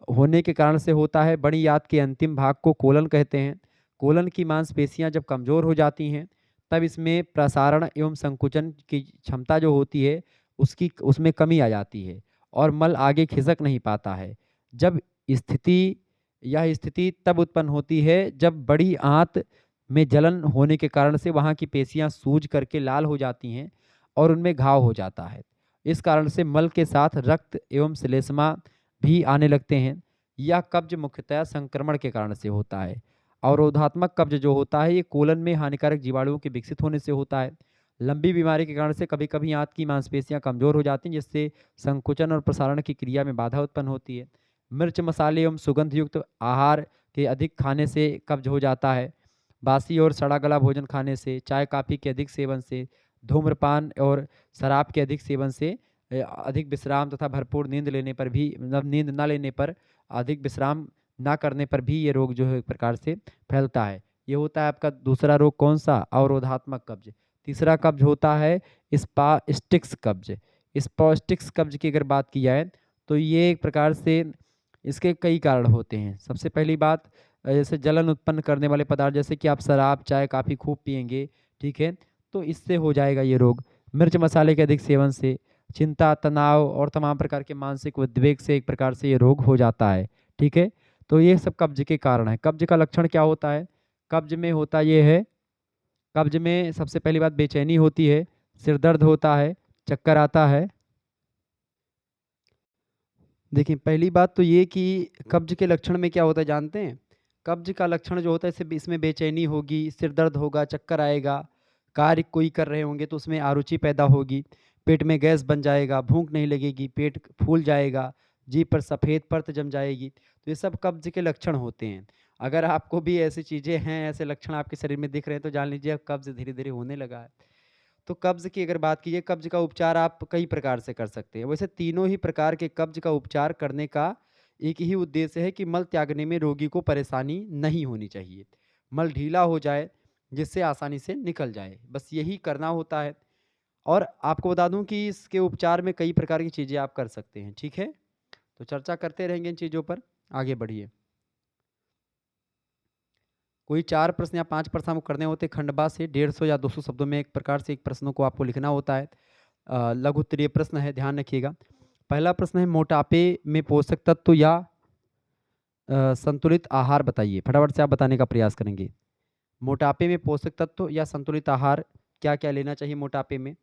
होने के कारण से होता है। बड़ी आंत के अंतिम भाग को कोलन कहते हैं। कोलन की मांसपेशियां जब कमजोर हो जाती हैं तब इसमें प्रसारण एवं संकुचन की क्षमता जो होती है उसकी उसमें कमी आ जाती है और मल आगे खिसक नहीं पाता है। जब स्थिति यह स्थिति तब उत्पन्न होती है जब बड़ी आंत में जलन होने के कारण से वहाँ की पेशियां सूज करके लाल हो जाती हैं और उनमें घाव हो जाता है। इस कारण से मल के साथ रक्त एवं श्लेष्मा भी आने लगते हैं। यह कब्ज मुख्यतः संक्रमण के कारण से होता है। अवरोधात्मक कब्ज जो होता है ये कोलन में हानिकारक जीवाणुओं के विकसित होने से होता है। लंबी बीमारी के कारण से कभी-कभी आंत की मांसपेशियां कमजोर हो जाती हैं, जिससे संकुचन और प्रसारण की क्रिया में बाधा उत्पन्न होती है। मिर्च मसाले एवं सुगंध युक्त आहार के अधिक खाने से कब्ज हो जाता है। बासी और सड़ा गला भोजन खाने से, चाय कॉफ़ी के अधिक सेवन से, धूम्रपान और शराब के अधिक सेवन से, अधिक विश्राम तथा भरपूर नींद लेने पर भी, मतलब नींद ना लेने पर, अधिक विश्राम ना करने पर भी ये रोग जो है एक प्रकार से फैलता है। ये होता है आपका दूसरा रोग कौन सा? अवरोधात्मक कब्ज। तीसरा कब्ज होता है स्पॉस्टिक्स कब्ज। स्पॉस्टिक्स कब्ज की अगर बात की जाए तो ये एक प्रकार से इसके कई कारण होते हैं। सबसे पहली बात, जैसे जलन उत्पन्न करने वाले पदार्थ, जैसे कि आप शराब, चाय, कॉफ़ी खूब पिएँगे, ठीक है? तो इससे हो जाएगा ये रोग। मिर्च मसाले के अधिक सेवन से, चिंता, तनाव और तमाम प्रकार के मानसिक उद्वेग से एक प्रकार से ये रोग हो जाता है, ठीक है? तो ये सब कब्ज के कारण हैं। कब्ज का लक्षण क्या होता है? कब्ज में होता ये है, कब्ज में सबसे पहली बात बेचैनी होती है, सिर दर्द होता है, चक्कर आता है। देखिए, पहली बात तो ये कि कब्ज के लक्षण में क्या होता है जानते हैं? कब्ज का लक्षण जो होता है इससे इसमें बेचैनी होगी, सिर दर्द होगा, चक्कर आएगा, कार्य कोई कर रहे होंगे तो उसमें अरुचि पैदा होगी, पेट में गैस बन जाएगा, भूख नहीं लगेगी, पेट फूल जाएगा, जीभ पर सफ़ेद परत जम जाएगी। तो ये सब कब्ज के लक्षण होते हैं। अगर आपको भी ऐसी चीज़ें हैं, ऐसे लक्षण आपके शरीर में दिख रहे हैं तो जान लीजिए अब कब्ज धीरे-धीरे होने लगा है। तो कब्ज़ की अगर बात कीजिए, कब्ज़ का उपचार आप कई प्रकार से कर सकते हैं। वैसे तीनों ही प्रकार के कब्ज़ का उपचार करने का एक ही उद्देश्य है कि मल त्यागने में रोगी को परेशानी नहीं होनी चाहिए। मल ढीला हो जाए, जिससे आसानी से निकल जाए, बस यही करना होता है। और आपको बता दूँ कि इसके उपचार में कई प्रकार की चीज़ें आप कर सकते हैं, ठीक है? तो चर्चा करते रहेंगे इन चीज़ों पर, आगे बढ़िए। कोई 4 प्रश्न या 5 प्रश्न आपको करने होते हैं खंडवा से, 150 या 200 शब्दों में एक प्रकार से एक प्रश्नों को आपको लिखना होता है। लघु उत्तरीय प्रश्न है, ध्यान रखिएगा। पहला प्रश्न है, मोटापे में पोषक तत्व या संतुलित आहार बताइए। फटाफट से आप बताने का प्रयास करेंगे। मोटापे में पोषक तत्व या संतुलित आहार क्या-क्या लेना चाहिए मोटापे में?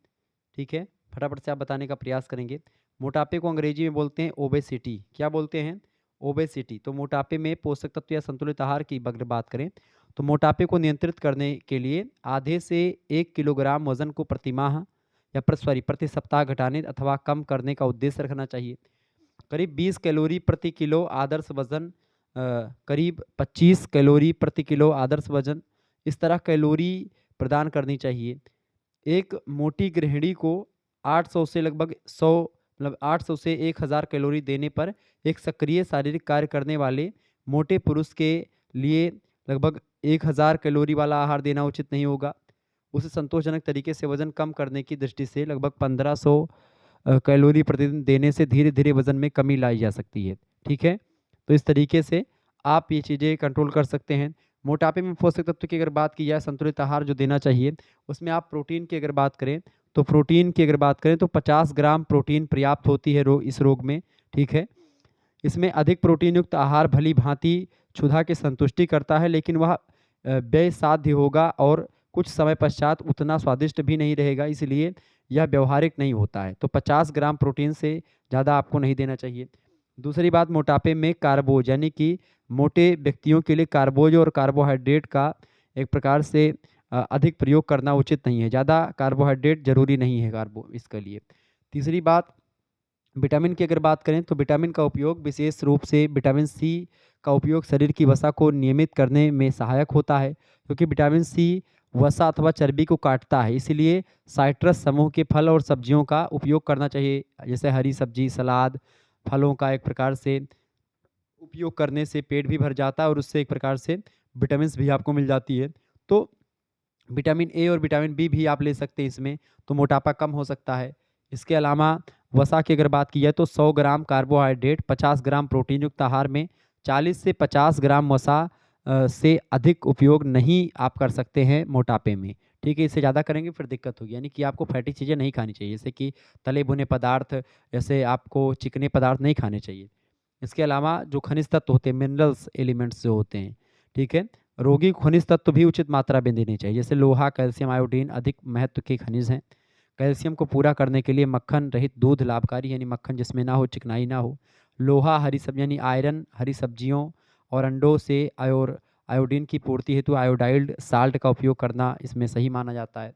ठीक है, फटाफट से आप बताने का प्रयास करेंगे। मोटापे को अंग्रेजी में बोलते हैं ओबेसिटी। क्या बोलते हैं? ओबेसिटी। तो मोटापे में पोषक तत्व या संतुलित आहार की अगर बात करें तो मोटापे को नियंत्रित करने के लिए आधे से 1 किलोग्राम वजन को प्रतिमाह या प्रति सप्ताह घटाने अथवा कम करने का उद्देश्य रखना चाहिए। करीब 20 कैलोरी प्रति किलो आदर्श वजन, करीब 25 कैलोरी प्रति किलो आदर्श वजन, इस तरह कैलोरी प्रदान करनी चाहिए। एक मोटी गृहिणी को 800 से लगभग 100 मतलब 800 से 1000 कैलोरी देने पर एक सक्रिय शारीरिक कार्य करने वाले मोटे पुरुष के लिए लगभग 1000 कैलोरी वाला आहार देना उचित नहीं होगा। उसे संतोषजनक तरीके से वज़न कम करने की दृष्टि से लगभग 1500 कैलोरी प्रतिदिन देने से धीरे-धीरे वज़न में कमी लाई जा सकती है। ठीक है? तो इस तरीके से आप ये चीज़ें कंट्रोल कर सकते हैं। मोटापे में पोषक तत्व की अगर बात की जाए, संतुलित आहार जो देना चाहिए, उसमें आप प्रोटीन की अगर बात करें, तो प्रोटीन की अगर बात करें तो 50 ग्राम प्रोटीन पर्याप्त होती है इस रोग में। ठीक है? इसमें अधिक प्रोटीन युक्त आहार भली-भाँति क्षुधा की संतुष्टि करता है, लेकिन वह व्यय साध्य होगा और कुछ समय पश्चात उतना स्वादिष्ट भी नहीं रहेगा, इसलिए यह व्यावहारिक नहीं होता है। तो 50 ग्राम प्रोटीन से ज़्यादा आपको नहीं देना चाहिए। दूसरी बात, मोटापे में कार्बोज यानी कि मोटे व्यक्तियों के लिए कार्बोज और कार्बोहाइड्रेट का एक प्रकार से अधिक प्रयोग करना उचित नहीं है। ज़्यादा कार्बोहाइड्रेट ज़रूरी नहीं है इसके लिए। तीसरी बात, विटामिन की अगर बात करें तो विटामिन का उपयोग विशेष रूप से विटामिन सी का उपयोग शरीर की वसा को नियमित करने में सहायक होता है, क्योंकि विटामिन सी वसा अथवा चर्बी को काटता है। इसीलिए साइट्रस समूह के फल और सब्जियों का उपयोग करना चाहिए, जैसे हरी सब्जी, सलाद, फलों का एक प्रकार से उपयोग करने से पेट भी भर जाता है और उससे एक प्रकार से विटामिन्स भी आपको मिल जाती है। तो विटामिन ए और विटामिन बी भी आप ले सकते हैं इसमें, तो मोटापा कम हो सकता है। इसके अलावा वसा की अगर बात की जाए तो 100 ग्राम कार्बोहाइड्रेट, 50 ग्राम प्रोटीन युक्त आहार में 40 से 50 ग्राम वसा से अधिक उपयोग नहीं आप कर सकते हैं मोटापे में। ठीक है? इससे ज़्यादा करेंगे फिर दिक्कत होगी, यानी कि आपको फैटी चीज़ें नहीं खानी चाहिए, जैसे कि तले भुने पदार्थ, जैसे आपको चिकने पदार्थ नहीं खाने चाहिए। इसके अलावा जो खनिज तत्व होते हैं, मिनरल्स एलिमेंट्स जो होते हैं, ठीक है? रोगी को खनिज तत्व भी उचित मात्रा में देनी चाहिए, जैसे लोहा, कैल्शियम, आयोडीन अधिक महत्व के खनिज हैं। कैल्शियम को पूरा करने के लिए मक्खन रहित दूध लाभकारी, यानी मक्खन जिसमें ना हो, चिकनाई ना हो। लोहा, हरी सब्जी यानी आयरन, हरी सब्जियों और अंडों से आयोडीन की पूर्ति हेतु आयोडाइल्ड साल्ट का उपयोग करना इसमें सही माना जाता है।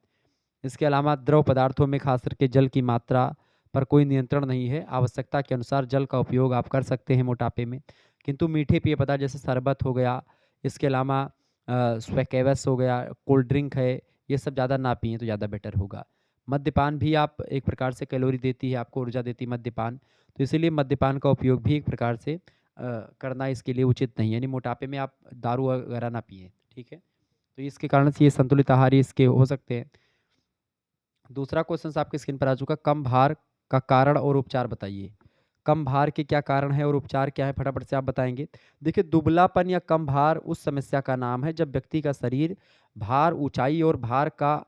इसके अलावा द्रव पदार्थों में खास करके जल की मात्रा पर कोई नियंत्रण नहीं है। आवश्यकता के अनुसार जल का उपयोग आप कर सकते हैं मोटापे में, किंतु मीठे पेय पदार्थ जैसे शरबत हो गया, इसके अलावा स्वेकेवस हो गया, कोल्ड ड्रिंक है, ये सब ज़्यादा ना पिएँ तो ज़्यादा बेटर होगा। मद्यपान भी आप एक प्रकार से कैलोरी देती है, आपको ऊर्जा देती है मद्यपान, तो इसीलिए मद्यपान का उपयोग भी एक प्रकार से करना इसके लिए उचित नहीं है, यानी मोटापे में आप दारू वगैरह ना पिएँ, ठीक है? तो इसके कारण से ये संतुलित आहार इसके हो सकते हैं। दूसरा क्वेश्चन आपकी स्क्रीन पर आ चुका, कम भार का कारण और उपचार बताइए। कम भार के क्या कारण है और उपचार क्या है, फटाफट से आप बताएंगे। देखिए, दुबलापन या कम भार उस समस्या का नाम है जब व्यक्ति का शरीर भार, ऊंचाई और भार का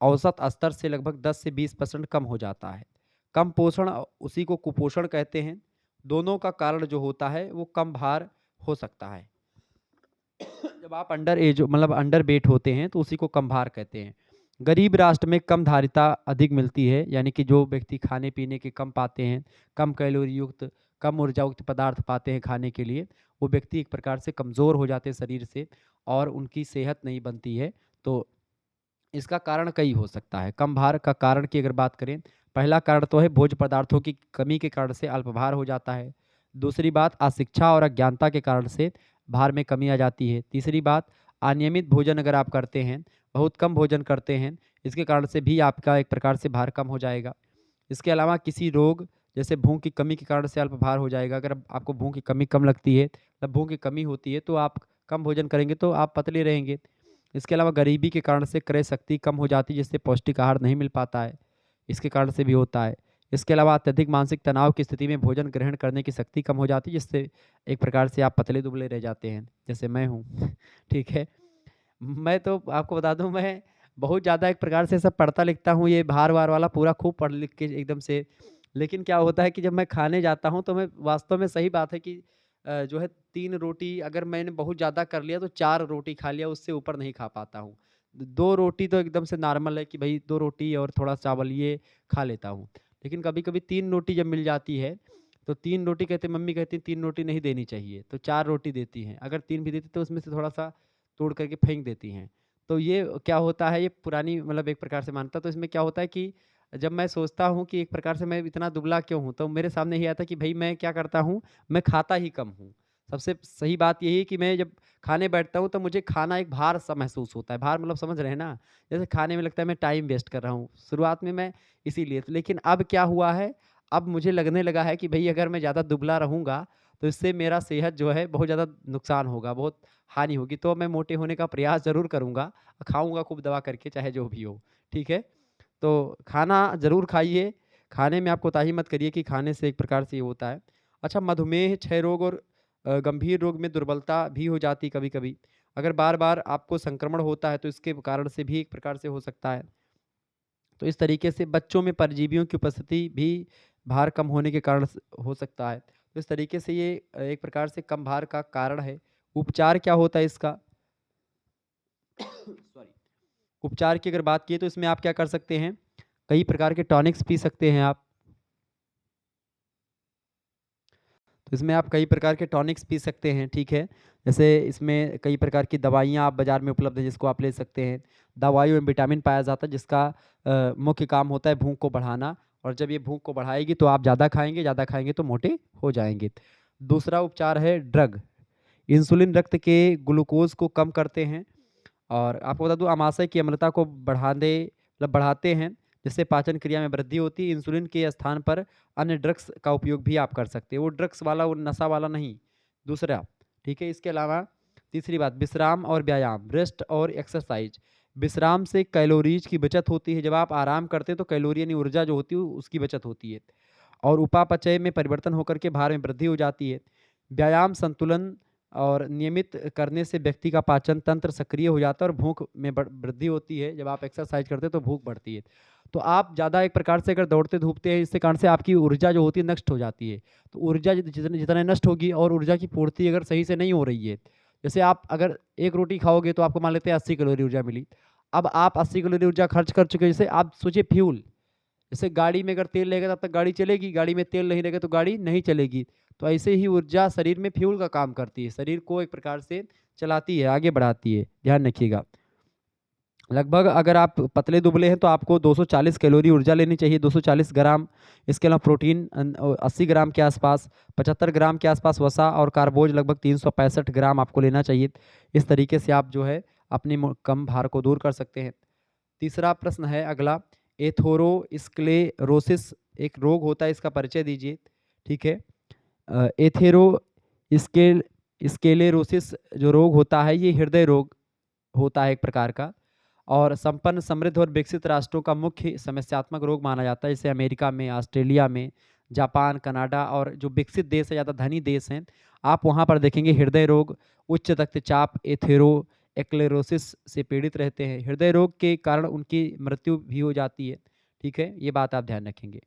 औसत स्तर से लगभग 10 से 20% कम हो जाता है। कम पोषण उसी को कुपोषण कहते हैं। दोनों का कारण जो होता है वो कम भार हो सकता है। जब आप अंडर एज मतलब अंडर वेट होते हैं तो उसी को कम भार कहते हैं। गरीब राष्ट्र में कम धारिता अधिक मिलती है, यानी कि जो व्यक्ति खाने पीने के कम पाते हैं, कम कैलोरी युक्त, कम ऊर्जा युक्त पदार्थ पाते हैं खाने के लिए, वो व्यक्ति एक प्रकार से कमज़ोर हो जाते हैं शरीर से और उनकी सेहत नहीं बनती है। तो इसका कारण कई हो सकता है। कम भार का कारण की अगर बात करें, पहला कारण तो है भोज्य पदार्थों की कमी के कारण से अल्पभार हो जाता है। दूसरी बात, अशिक्षा और अज्ञानता के कारण से भार में कमी आ जाती है। तीसरी बात, अनियमित भोजन अगर आप करते हैं, बहुत कम भोजन करते हैं, इसके कारण से भी आपका एक प्रकार से भार कम हो जाएगा। इसके अलावा किसी रोग जैसे भूख की कमी के कारण से अल्पभार हो जाएगा। अगर आपको भूख की कमी कम लगती है, मतलब भूख की कमी होती है, तो आप कम भोजन करेंगे तो आप पतले रहेंगे। इसके अलावा गरीबी के कारण से क्रय शक्ति कम हो जाती है, जिससे पौष्टिक आहार नहीं मिल पाता है, इसके कारण से भी होता है। इसके अलावा अत्यधिक मानसिक तनाव की स्थिति में भोजन ग्रहण करने की शक्ति कम हो जाती है, जिससे एक प्रकार से आप पतले-दुबले रह जाते हैं, जैसे मैं हूँ। ठीक है? मैं तो आपको बता दूँ, मैं बहुत ज़्यादा एक प्रकार से सब पढ़ता लिखता हूँ, ये भार-वार वाला पूरा खूब पढ़ लिख के एकदम से। लेकिन क्या होता है कि जब मैं खाने जाता हूँ तो मैं वास्तव में सही बात है कि जो है 3 रोटी अगर मैंने बहुत ज़्यादा कर लिया तो 4 रोटी खा लिया, उससे ऊपर नहीं खा पाता हूँ। 2 रोटी तो एकदम से नॉर्मल है कि भई 2 रोटी और थोड़ा चावल ये खा लेता हूँ। लेकिन कभी-कभी 3 रोटी जब मिल जाती है, तो 3 रोटी कहते मम्मी कहती है 3 रोटी नहीं देनी चाहिए, तो 4 रोटी देती हैं। अगर 3 भी देती तो उसमें से थोड़ा-सा तोड़ करके फेंक देती हैं। तो ये क्या होता है, ये पुरानी मतलब एक प्रकार से मान्यता, तो इसमें क्या होता है कि जब मैं सोचता हूँ कि एक प्रकार से मैं इतना दुबला क्यों हूँ, तो मेरे सामने ये आता है कि भई मैं क्या करता हूँ, मैं खाता ही कम हूँ। सबसे सही बात यही है कि मैं जब खाने बैठता हूँ तो मुझे खाना एक भार सा महसूस होता है। भार मतलब समझ रहे हैं ना? जैसे खाने में लगता है मैं टाइम वेस्ट कर रहा हूँ। शुरुआत में मैं इसीलिए तो लेकिन अब क्या हुआ है, अब मुझे लगने लगा है कि भई अगर मैं ज़्यादा दुबला रहूँगा, तो इससे मेरा सेहत जो है बहुत ज़्यादा नुकसान होगा, बहुत हानि होगी। तो मैं मोटे होने का प्रयास ज़रूर करूँगा, खाऊँगा खूब दबा करके चाहे जो भी हो, ठीक है? तो खाना ज़रूर खाइए, खाने में आप कोताही मत करिए कि खाने से एक प्रकार से ये होता है। अच्छा मधुमेह, क्षय रोग और गंभीर रोग में दुर्बलता भी हो जाती है कभी-कभी। अगर बार-बार आपको संक्रमण होता है तो इसके कारण से भी एक प्रकार से हो सकता है। तो इस तरीके से बच्चों में परजीवियों की उपस्थिति भी भार कम होने के कारण स हो सकता है। तो इस तरीके से ये एक प्रकार से कम भार का कारण है। उपचार क्या होता है इसका? सॉरी। उपचार की अगर बात की तो इसमें आप क्या कर सकते हैं, कई प्रकार के टॉनिक्स पी सकते हैं आप। तो इसमें आप कई प्रकार के टॉनिक्स पी सकते हैं, ठीक है? जैसे इसमें कई प्रकार की दवाइयाँ आप बाज़ार में उपलब्ध हैं जिसको आप ले सकते हैं। दवाइयों में विटामिन पाया जाता है जिसका मुख्य काम होता है भूख को बढ़ाना और जब ये भूख को बढ़ाएगी तो आप ज़्यादा खाएँगे तो मोटे हो जाएँगे। दूसरा उपचार है ड्रग। इंसुलिन रक्त के ग्लूकोज़ को कम करते हैं और आपको बता दूँ आमाशय की अम्लता को बढ़ाते हैं, जिससे पाचन क्रिया में वृद्धि होती है। इंसुलिन के स्थान पर अन्य ड्रग्स का उपयोग भी आप कर सकते हैं। वो ड्रग्स वाला, वो नशा वाला नहीं, दूसरा, ठीक है? इसके अलावा तीसरी बात विश्राम और व्यायाम, रेस्ट और एक्सरसाइज़। विश्राम से कैलोरीज़ की बचत होती है। जब आप आराम करते हैं तो कैलोरी यानी ऊर्जा जो होती है उसकी बचत होती है और उपापचय में परिवर्तन होकर के भार में वृद्धि हो जाती है। व्यायाम संतुलन और नियमित करने से व्यक्ति का पाचन तंत्र सक्रिय हो जाता है और भूख में वृद्धि होती है। जब आप एक्सरसाइज करते हैं तो भूख बढ़ती है। तो आप ज़्यादा एक प्रकार से अगर दौड़ते-धूपते हैं इससे कारण से आपकी ऊर्जा जो होती है नष्ट हो जाती है। तो ऊर्जा जितनी जितना नष्ट होगी और ऊर्जा की पूर्ति अगर सही से नहीं हो रही है, जैसे आप अगर 1 रोटी खाओगे तो आपको मान लेते हैं 80 कैलोरी ऊर्जा मिली। अब आप 80 कैलोरी ऊर्जा खर्च कर चुके हैं, जैसे आप सोचिए फ्यूल, जैसे गाड़ी में अगर तेल रहेगा तब तक गाड़ी चलेगी, गाड़ी में तेल नहीं रहेगा तो गाड़ी नहीं चलेगी। तो ऐसे ही ऊर्जा शरीर में फ्यूल का काम करती है, शरीर को एक प्रकार से चलाती है, आगे बढ़ाती है, ध्यान रखिएगा। लगभग अगर आप पतले-दुबले हैं तो आपको 240 कैलोरी ऊर्जा लेनी चाहिए, 240 ग्राम। इसके अलावा प्रोटीन 80 ग्राम के आसपास, 75 ग्राम के आसपास वसा और कार्बोज लगभग 365 ग्राम आपको लेना चाहिए। इस तरीके से आप जो है अपने कम भार को दूर कर सकते हैं। तीसरा प्रश्न है अगला, एथेरोस्क्लेरोसिस एक रोग होता है, इसका परिचय दीजिए, ठीक है? एथेरोस्केल स्क्लेरोसिस जो रोग होता है, ये हृदय रोग होता है एक प्रकार का और संपन्न, समृद्ध और विकसित राष्ट्रों का मुख्य समस्यात्मक रोग माना जाता है। जैसे अमेरिका में, ऑस्ट्रेलिया में, जापान, कनाडा और जो विकसित देश है, ज़्यादा धनी देश हैं, आप वहाँ पर देखेंगे हृदय रोग, उच्च रक्तचाप, एथेरोस्क्लेरोसिस से पीड़ित रहते हैं। हृदय रोग के कारण उनकी मृत्यु भी हो जाती है, ठीक है? ये बात आप ध्यान रखेंगे।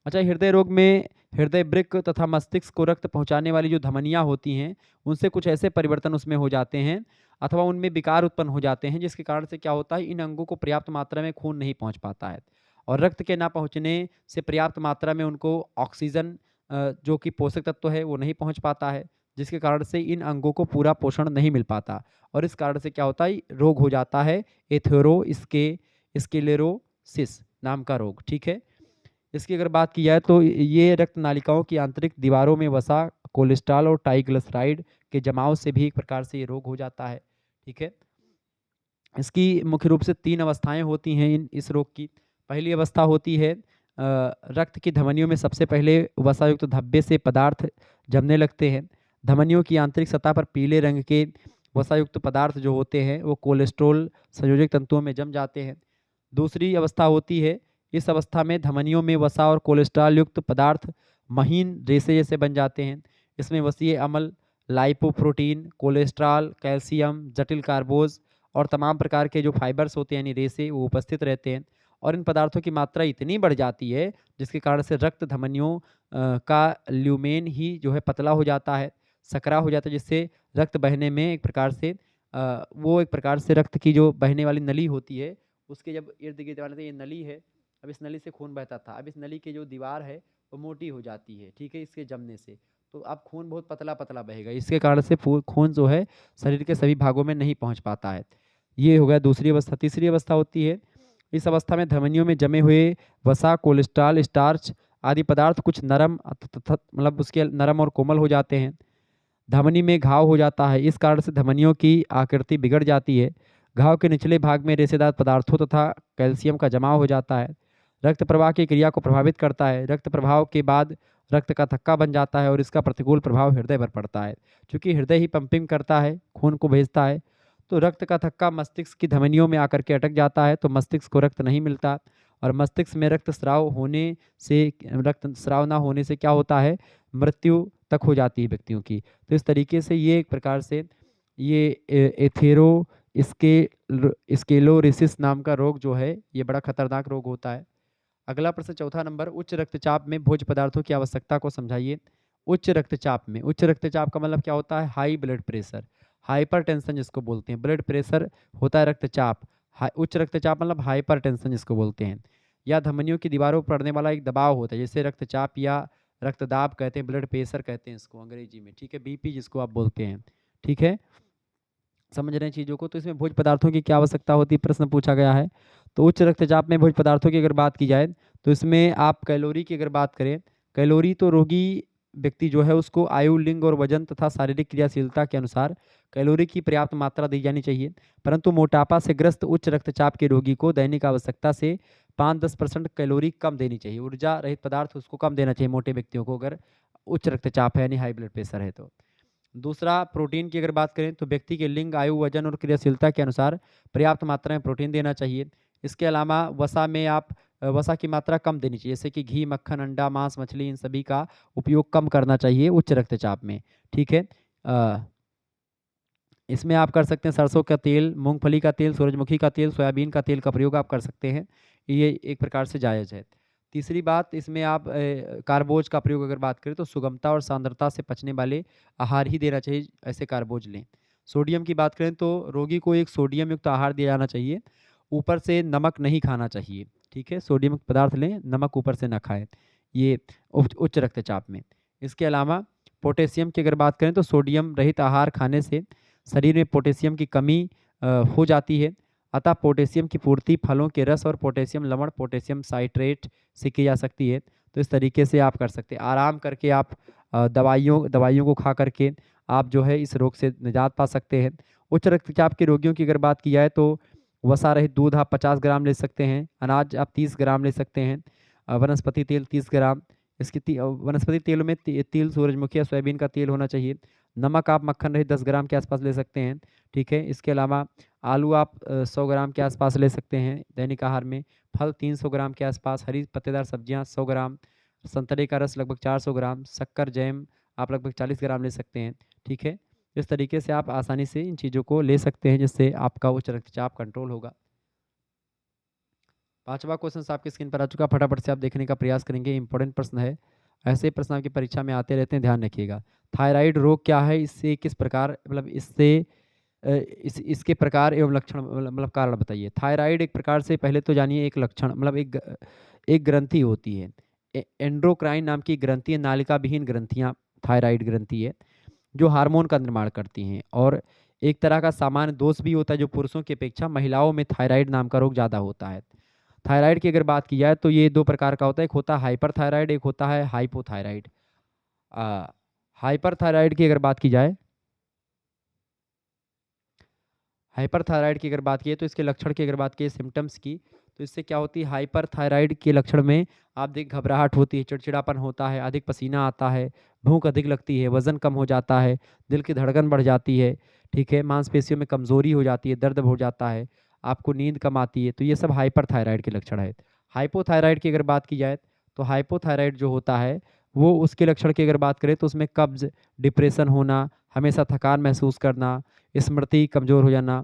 अच्छा हृदय रोग में हृदय वृक्क तथा मस्तिष्क को रक्त पहुंचाने वाली जो धमनियां होती हैं उनसे कुछ ऐसे परिवर्तन उसमें हो जाते हैं अथवा उनमें विकार उत्पन्न हो जाते हैं जिसके कारण से क्या होता है इन अंगों को पर्याप्त मात्रा में खून नहीं पहुंच पाता है और रक्त के ना पहुंचने से पर्याप्त मात्रा में उनको ऑक्सीजन जो कि पोषक तत्व है वो नहीं पहुंच पाता है जिसके कारण से इन अंगों को पूरा पोषण नहीं मिल पाता और इस कारण से क्या होता है रोग हो जाता है एथेरो स्क्लेरोसिस नाम का रोग, ठीक है? इसकी अगर बात की जाए तो ये रक्त नालिकाओं की आंतरिक दीवारों में वसा, कोलेस्ट्रॉल और ट्राइग्लिसराइड के जमाव से भी एक प्रकार से ये रोग हो जाता है, ठीक है? इसकी मुख्य रूप से 3 अवस्थाएँ होती हैं इस रोग की। पहली अवस्था होती है रक्त की धमनियों में सबसे पहले वसायुक्त धब्बे से पदार्थ जमने लगते हैं। धमनियों की आंतरिक सतह पर पीले रंग के वसायुक्त पदार्थ जो होते हैं वो कोलेस्ट्रॉल संयोजक तंतुओं में जम जाते हैं। दूसरी अवस्था होती है, इस अवस्था में धमनियों में वसा और कोलेस्ट्रॉल युक्त पदार्थ महीन रेशे जैसे बन जाते हैं। इसमें वसीय अम्ल, लाइपोप्रोटीन, कोलेस्ट्रॉल, कैल्शियम, जटिल कार्बोज और तमाम प्रकार के जो फाइबर्स होते हैं यानी रेशे वो उपस्थित रहते हैं और इन पदार्थों की मात्रा इतनी बढ़ जाती है जिसके कारण से रक्त धमनियों का ल्यूमेन ही जो है पतला हो जाता है, सकरा हो जाता है जिससे रक्त बहने में एक प्रकार से वो एक प्रकार से रक्त की जो बहने वाली नली होती है उसके जब इर्द-गिर्द वाले से ये नली है, अब इस नली से खून बहता था, अब इस नली की जो दीवार है वो मोटी हो जाती है, ठीक है? इसके जमने से। तो अब खून बहुत पतला-पतला बहेगा, इसके कारण से खून जो है शरीर के सभी भागों में नहीं पहुँच पाता है। ये हो गया दूसरी अवस्था। तीसरी अवस्था होती है, इस अवस्था में धमनियों में जमे हुए वसा, कोलेस्ट्रॉल, स्टार्च आदि पदार्थ कुछ नरम मतलब उसके नरम और कोमल हो जाते हैं। धमनी में घाव हो जाता है, इस कारण से धमनियों की आकृति बिगड़ जाती है। घाव के निचले भाग में रेशेदार पदार्थों तथा कैल्शियम का जमाव हो जाता है। रक्त प्रवाह की क्रिया को प्रभावित करता है। रक्त प्रवाह के बाद रक्त का थक्का बन जाता है और इसका प्रतिकूल प्रभाव हृदय पर पड़ता है। क्योंकि हृदय ही पंपिंग करता है, खून को भेजता है, तो रक्त का थक्का मस्तिष्क की धमनियों में आकर के अटक जाता है, तो मस्तिष्क को रक्त नहीं मिलता और मस्तिष्क में रक्त स्राव ना होने से क्या होता है, मृत्यु तक हो जाती है व्यक्तियों की। तो इस तरीके से ये एक प्रकार से ये एथेरो स्केलोरेसिस नाम का रोग जो है, ये बड़ा खतरनाक रोग होता है। अगला प्रश्न चौथा नंबर, उच्च रक्तचाप में भोज्य पदार्थों की आवश्यकता को समझाइए। उच्च रक्तचाप का मतलब क्या होता है, हाई ब्लड प्रेशर, हाइपरटेंशन जिसको बोलते हैं। ब्लड प्रेशर होता है रक्तचाप, उच्च रक्तचाप मतलब हाइपरटेंशन जिसको बोलते हैं, या धमनियों की दीवारों पर पड़ने वाला एक दबाव होता है, जैसे रक्तचाप या रक्तदाब कहते हैं, ब्लड प्रेशर कहते हैं इसको अंग्रेजी में, ठीक है, बीपी जिसको आप बोलते हैं, ठीक है। समझ रहे हैं चीज़ों को। तो इसमें भोज्य पदार्थों की क्या आवश्यकता होती है, प्रश्न पूछा गया है। तो उच्च रक्तचाप में भोज्य पदार्थों की अगर बात की जाए तो इसमें आप कैलोरी की अगर बात करें, कैलोरी तो रोगी व्यक्ति जो है उसको आयु, लिंग और वजन तथा शारीरिक क्रियाशीलता के अनुसार कैलोरी की पर्याप्त मात्रा दी जानी चाहिए। परंतु मोटापा से ग्रस्त उच्च रक्तचाप के रोगी को दैनिक आवश्यकता से 5-10% कैलोरी कम देनी चाहिए। ऊर्जा रहित पदार्थ उसको कम देना चाहिए मोटे व्यक्तियों को, अगर उच्च रक्तचाप है यानी हाई ब्लड प्रेशर है तो। दूसरा, प्रोटीन की अगर बात करें तो व्यक्ति के लिंग, आयु, वजन और क्रियाशीलता के अनुसार पर्याप्त मात्रा में प्रोटीन देना चाहिए। इसके अलावा वसा की मात्रा कम देनी चाहिए, जैसे कि घी, मक्खन, अंडा, मांस, मछली, इन सभी का उपयोग कम करना चाहिए उच्च रक्तचाप में, ठीक है। इसमें आप कर सकते हैं सरसों का तेल, मूंगफली का तेल, सूरजमुखी का तेल, सोयाबीन का तेल का प्रयोग आप कर सकते हैं, ये एक प्रकार से जायज़ है। तीसरी बात, इसमें आप कार्बोज का प्रयोग अगर बात करें तो सुगमता और सांद्रता से पचने वाले आहार ही देना चाहिए, ऐसे कार्बोज लें। सोडियम की बात करें तो रोगी को एक सोडियम युक्त आहार दिया जाना चाहिए, ऊपर से नमक नहीं खाना चाहिए, ठीक है। सोडियम युक्त पदार्थ लें, नमक ऊपर से ना खाएं, ये उच्च रक्तचाप में। इसके अलावा पोटेशियम की अगर बात करें तो सोडियम रहित आहार खाने से शरीर में पोटेशियम की कमी हो जाती है, अतः पोटेशियम की पूर्ति फलों के रस और पोटेशियम लवण, पोटेशियम साइट्रेट से की जा सकती है। तो इस तरीके से आप कर सकते हैं, आराम करके आप दवाइयों को खा करके आप जो है इस रोग से निजात पा सकते हैं। उच्च रक्तचाप के रोगियों की अगर बात की जाए तो वसा रहित दूध आप 50 ग्राम ले सकते हैं, अनाज आप 30 ग्राम ले सकते हैं, वनस्पति तेल 30 ग्राम, वनस्पति तेलों में तिल, सूरजमुखी या सोयाबीन का तेल होना चाहिए। नमक आप मक्खन रहित 10 ग्राम के आसपास ले सकते हैं, ठीक है। इसके अलावा आलू आप 100 ग्राम के आसपास ले सकते हैं दैनिक आहार में, फल 300 ग्राम के आसपास, हरी पत्तेदार सब्जियां 100 ग्राम, संतरे का रस लगभग 400 ग्राम, शक्कर जैम आप लगभग 40 ग्राम ले सकते हैं, ठीक है। इस तरीके से आप आसानी से इन चीज़ों को ले सकते हैं, जिससे आपका उच्च रक्तचाप कंट्रोल होगा। पांचवा क्वेश्चन आपकी स्क्रीन पर आ चुका, फटाफट से आप देखने का प्रयास करेंगे, इंपॉर्टेंट प्रश्न है, ऐसे प्रश्न आपकी परीक्षा में आते रहते हैं, ध्यान रखिएगा। थायराइड रोग क्या है, इससे किस प्रकार मतलब इससे इसके प्रकार एवं लक्षण मतलब कारण बताइए। थायराइड एक प्रकार से पहले तो जानिए एक लक्षण मतलब एक ग्रंथि होती है, एंड्रोक्राइन नाम की ग्रंथि है, नालिका विहीन ग्रंथियाँ थायराइड ग्रंथि है, जो हार्मोन का निर्माण करती हैं। और एक तरह का सामान्य दोष भी होता है जो पुरुषों की अपेक्षा महिलाओं में थायराइड नाम का रोग ज़्यादा होता है। थायराइड की अगर बात की जाए तो ये दो प्रकार का होता है, एक होता है हाइपर थायराइड, एक होता है हाइपोथायराइड। हाइपर थायराइड की अगर बात की जाए, हाइपर थायराइड की अगर बात की तो इसके लक्षण की अगर बात की सिम्टम्स की, तो इससे क्या होती है, हाइपर थायराइड के लक्षण में आप देख घबराहट होती है, चिड़चिड़ापन होता है, अधिक पसीना आता है, भूख अधिक लगती है, वजन कम हो जाता है, दिल की धड़कन बढ़ जाती है, ठीक है, मांसपेशियों में कमजोरी हो जाती है, दर्द हो जाता है, आपको नींद कम आती है, तो ये सब हाइपर थायराइड के लक्षण है। हाइपोथायराइड की अगर बात की जाए तो हाइपोथायराइड जो होता है वो उसके लक्षण की अगर बात करें तो उसमें कब्ज, डिप्रेशन होना, हमेशा थकान महसूस करना, स्मृति कमजोर हो जाना,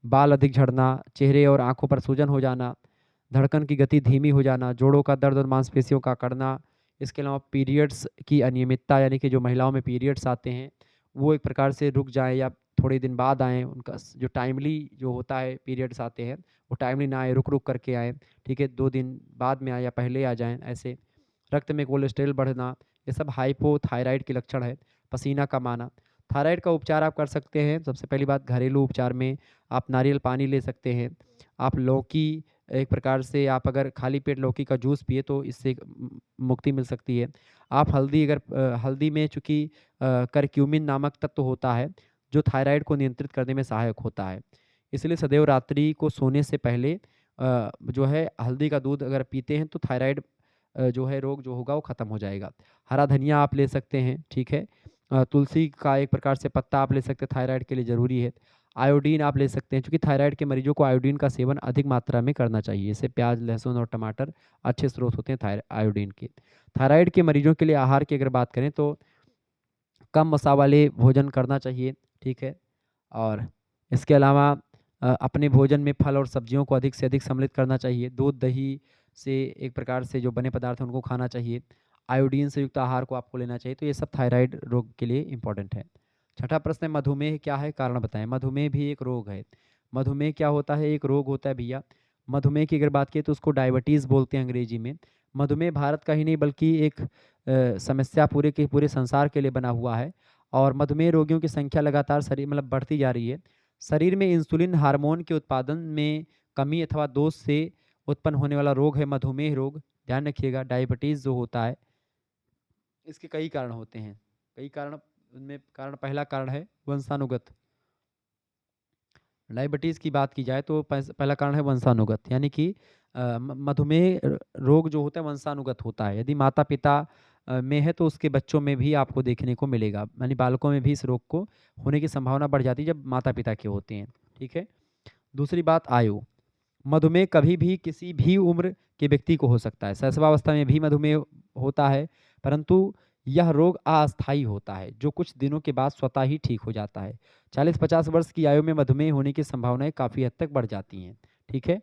बाल अधिक झड़ना, चेहरे और आंखों पर सूजन हो जाना, धड़कन की गति धीमी हो जाना, जोड़ों का दर्द और मांसपेशियों का अकड़ना। इसके अलावा पीरियड्स की अनियमितता, यानी कि जो महिलाओं में पीरियड्स आते हैं वो एक प्रकार से रुक जाएं या थोड़े दिन बाद आएँ, उनका जो टाइमली जो होता है पीरियड्स आते हैं वो टाइमली ना आए, रुक रुक करके आएँ, ठीक है, 2 दिन बाद में आए या पहले आ जाएँ ऐसे। रक्त में कोलेस्ट्रॉल बढ़ना, ये सब हाइपोथायराइड के लक्षण है। पसीना कम आना। थायराइड का उपचार आप कर सकते हैं, सबसे पहली बात घरेलू उपचार में आप नारियल पानी ले सकते हैं, आप लौकी एक प्रकार से आप अगर खाली पेट लौकी का जूस पिए तो इससे मुक्ति मिल सकती है। आप हल्दी अगर हल्दी में चूँकि करक्यूमिन नामक तत्व होता है, जो थायराइड को नियंत्रित करने में सहायक होता है। इसलिए सदैव रात्रि को सोने से पहले जो है हल्दी का दूध अगर पीते हैं तो थायराइड जो है रोग जो होगा वो ख़त्म हो जाएगा। हरा धनिया आप ले सकते हैं, ठीक है। तुलसी का एक प्रकार से पत्ता आप ले सकते हैं, थायराइड के लिए ज़रूरी है। आयोडीन आप ले सकते हैं, चूँकि थायराइड के मरीजों को आयोडीन का सेवन अधिक मात्रा में करना चाहिए। जैसे प्याज, लहसुन और टमाटर अच्छे स्रोत होते हैं आयोडीन के। थायराइड के मरीजों के लिए आहार की अगर बात करें तो कम मसाला वाले भोजन करना चाहिए, ठीक है। और इसके अलावा अपने भोजन में फल और सब्जियों को अधिक से अधिक सम्मिलित करना चाहिए। दूध, दही से एक प्रकार से जो बने पदार्थ हैं उनको खाना चाहिए। आयोडीन से युक्त आहार को आपको लेना चाहिए। तो ये सब थायराइड रोग के लिए इम्पोर्टेंट है। छठा प्रश्न है, मधुमेह क्या है, कारण बताएं। मधुमेह भी एक रोग है। मधुमेह क्या होता है, एक रोग होता है भैया। मधुमेह की अगर बात करें तो उसको डायबिटीज़ बोलते हैं अंग्रेजी में। मधुमेह भारत का ही नहीं बल्कि एक समस्या पूरे के पूरे संसार के लिए बना हुआ है। और मधुमेह रोगियों की संख्या लगातार शरीर मतलब बढ़ती जा रही है। शरीर में इंसुलिन हार्मोन के उत्पादन में कमी अथवा दोष से उत्पन्न होने वाला रोग है मधुमेह रोग। ध्यान रखिएगा, डायबिटीज़ जो होता है इसके कई कारण होते हैं। कई कारण, उनमें पहला कारण है वंशानुगत। डायबिटीज़ की बात की जाए तो पहला कारण है वंशानुगत, यानी कि मधुमेह रोग जो होता है वंशानुगत होता है। यदि माता पिता में है तो उसके बच्चों में भी आपको देखने को मिलेगा, यानी बालकों में भी इस रोग को होने की संभावना बढ़ जाती है जब माता पिता के होते हैं, ठीक है। दूसरी बात, आयु। मधुमेह कभी भी किसी भी उम्र के व्यक्ति को हो सकता है। शैशवावस्था में भी मधुमेह होता है, परंतु यह रोग अस्थायी होता है जो कुछ दिनों के बाद स्वतः ही ठीक हो जाता है। 40-50 वर्ष की आयु में मधुमेह होने की संभावनाएं काफ़ी हद तक बढ़ जाती हैं, ठीक है।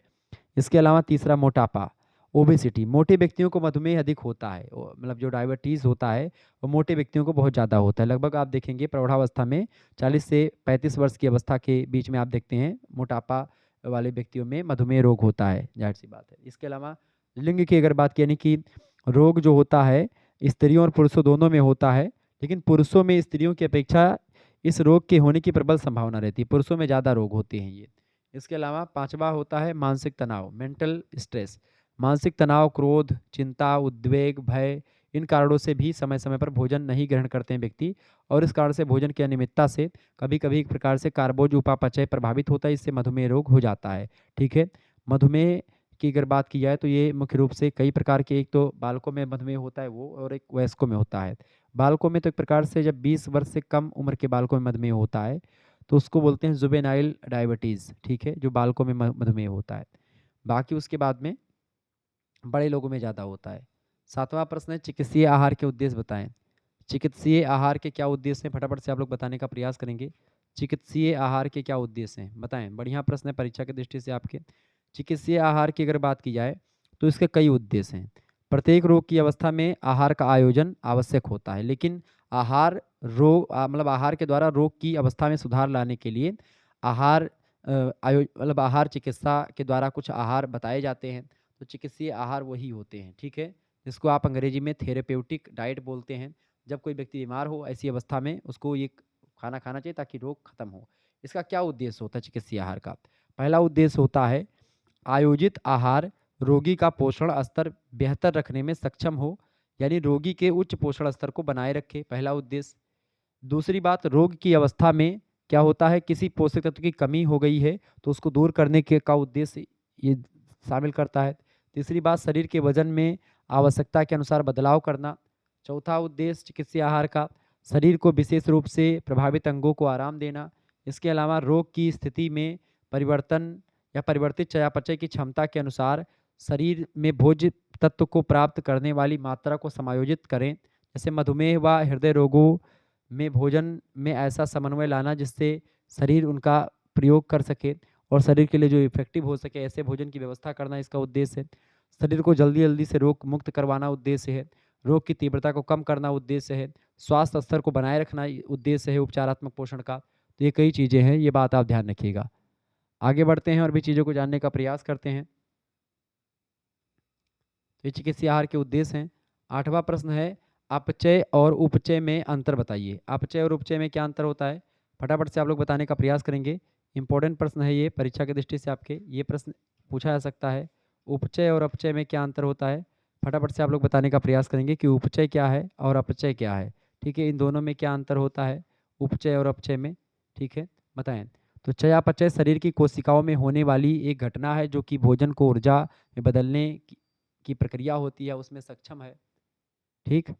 इसके अलावा तीसरा, मोटापा, ओबेसिटी। मोटे व्यक्तियों को मधुमेह अधिक होता है, मतलब जो डायबिटीज़ होता है वो मोटे व्यक्तियों को बहुत ज़्यादा होता है। लगभग आप देखेंगे प्रौढ़ावस्था में 40 से 35 वर्ष की अवस्था के बीच में आप देखते हैं मोटापा वाले व्यक्तियों में मधुमेह रोग होता है, जाहिर सी बात है। इसके अलावा लिंग की अगर बात की, यानी कि रोग जो होता है स्त्रियों और पुरुषों दोनों में होता है, लेकिन पुरुषों में स्त्रियों की अपेक्षा इस रोग के होने की प्रबल संभावना रहती है। पुरुषों में ज़्यादा रोग होते हैं ये। इसके अलावा पांचवा होता है मानसिक तनाव, मेंटल स्ट्रेस। मानसिक तनाव, क्रोध, चिंता, उद्वेग, भय, इन कारणों से भी समय समय पर भोजन नहीं ग्रहण करते हैं व्यक्ति, और इस कारण से भोजन की अनियमितता से कभी कभी एक प्रकार से कार्बोज उपापचय प्रभावित होता है, इससे मधुमेह रोग हो जाता है, ठीक है। मधुमेह की अगर बात की जाए तो ये मुख्य रूप से कई प्रकार के, एक तो बालकों में मधुमेह होता है वो, और एक वयस्कों में होता है। बालकों में तो एक प्रकार से जब 20 वर्ष से कम उम्र के बालकों में मधुमेह होता है तो उसको बोलते हैं जुवेनाइल डायबिटीज़, ठीक है, जो बालकों में मधुमेह होता है। बाकी उसके बाद में बड़े लोगों में ज़्यादा होता है। सातवां प्रश्न है, चिकित्सीय आहार के उद्देश्य बताएं। चिकित्सीय आहार के क्या उद्देश्य हैं, फटाफट से आप लोग बताने का प्रयास करेंगे। चिकित्सीय आहार के क्या उद्देश्य हैं बताएं, बढ़िया प्रश्न है परीक्षा की दृष्टि से आपके। चिकित्सीय आहार की अगर बात की जाए तो इसके कई उद्देश्य हैं। प्रत्येक रोग की अवस्था में आहार का आयोजन आवश्यक होता है, लेकिन आहार मतलब आहार के द्वारा रोग की अवस्था में सुधार लाने के लिए आहार मतलब आहार चिकित्सा के द्वारा कुछ आहार बताए जाते हैं। तो चिकित्सीय आहार वही होते हैं, ठीक है, जिसको आप अंग्रेजी में थेरेप्यूटिक डाइट बोलते हैं। जब कोई व्यक्ति बीमार हो ऐसी अवस्था में उसको ये खाना खाना चाहिए ताकि रोग खत्म हो। इसका क्या उद्देश्य होता है चिकित्सीय आहार का? पहला उद्देश्य होता है आयोजित आहार रोगी का पोषण स्तर बेहतर रखने में सक्षम हो, यानी रोगी के उच्च पोषण स्तर को बनाए रखे, पहला उद्देश्य। दूसरी बात, रोग की अवस्था में क्या होता है, किसी पोषक तत्व की कमी हो गई है तो उसको दूर करने के का उद्देश्य ये शामिल करता है। तीसरी बात, शरीर के वजन में आवश्यकता के अनुसार बदलाव करना। चौथा उद्देश्य चिकित्सीय आहार का, शरीर को विशेष रूप से प्रभावित अंगों को आराम देना। इसके अलावा रोग की स्थिति में परिवर्तन या परिवर्तित चयापचय की क्षमता के अनुसार शरीर में भोज्य तत्व को प्राप्त करने वाली मात्रा को समायोजित करें। जैसे मधुमेह व हृदय रोगों में भोजन में ऐसा समन्वय लाना जिससे शरीर उनका प्रयोग कर सके और शरीर के लिए जो इफेक्टिव हो सके, ऐसे भोजन की व्यवस्था करना इसका उद्देश्य है। शरीर को जल्दी जल्दी से रोग मुक्त करवाना उद्देश्य है। रोग की तीव्रता को कम करना उद्देश्य है। स्वास्थ्य स्तर को बनाए रखना उद्देश्य है उपचारात्मक पोषण का। तो ये कई चीज़ें हैं, ये बात आप ध्यान रखिएगा। आगे बढ़ते हैं और भी चीज़ों को जानने का प्रयास करते हैं। तो ये चिकित्सीय आहार के उद्देश्य हैं। आठवां प्रश्न है, अपचय और उपचय में अंतर बताइए। अपचय और उपचय में क्या अंतर होता है, फटाफट से आप लोग बताने का प्रयास करेंगे। इंपॉर्टेंट प्रश्न है ये परीक्षा की दृष्टि से आपके। ये प्रश्न पूछा जा सकता है। उपचय और अपचय में क्या अंतर होता है? फटाफट से आप लोग बताने का प्रयास करेंगे कि उपचय क्या है और अपचय क्या है। ठीक है, इन दोनों में क्या अंतर होता है, उपचय और अपचय में? ठीक है, बताएं। तो चयापचय शरीर की कोशिकाओं में होने वाली एक घटना है जो कि भोजन को ऊर्जा में बदलने की प्रक्रिया होती है, उसमें सक्षम है। ठीक।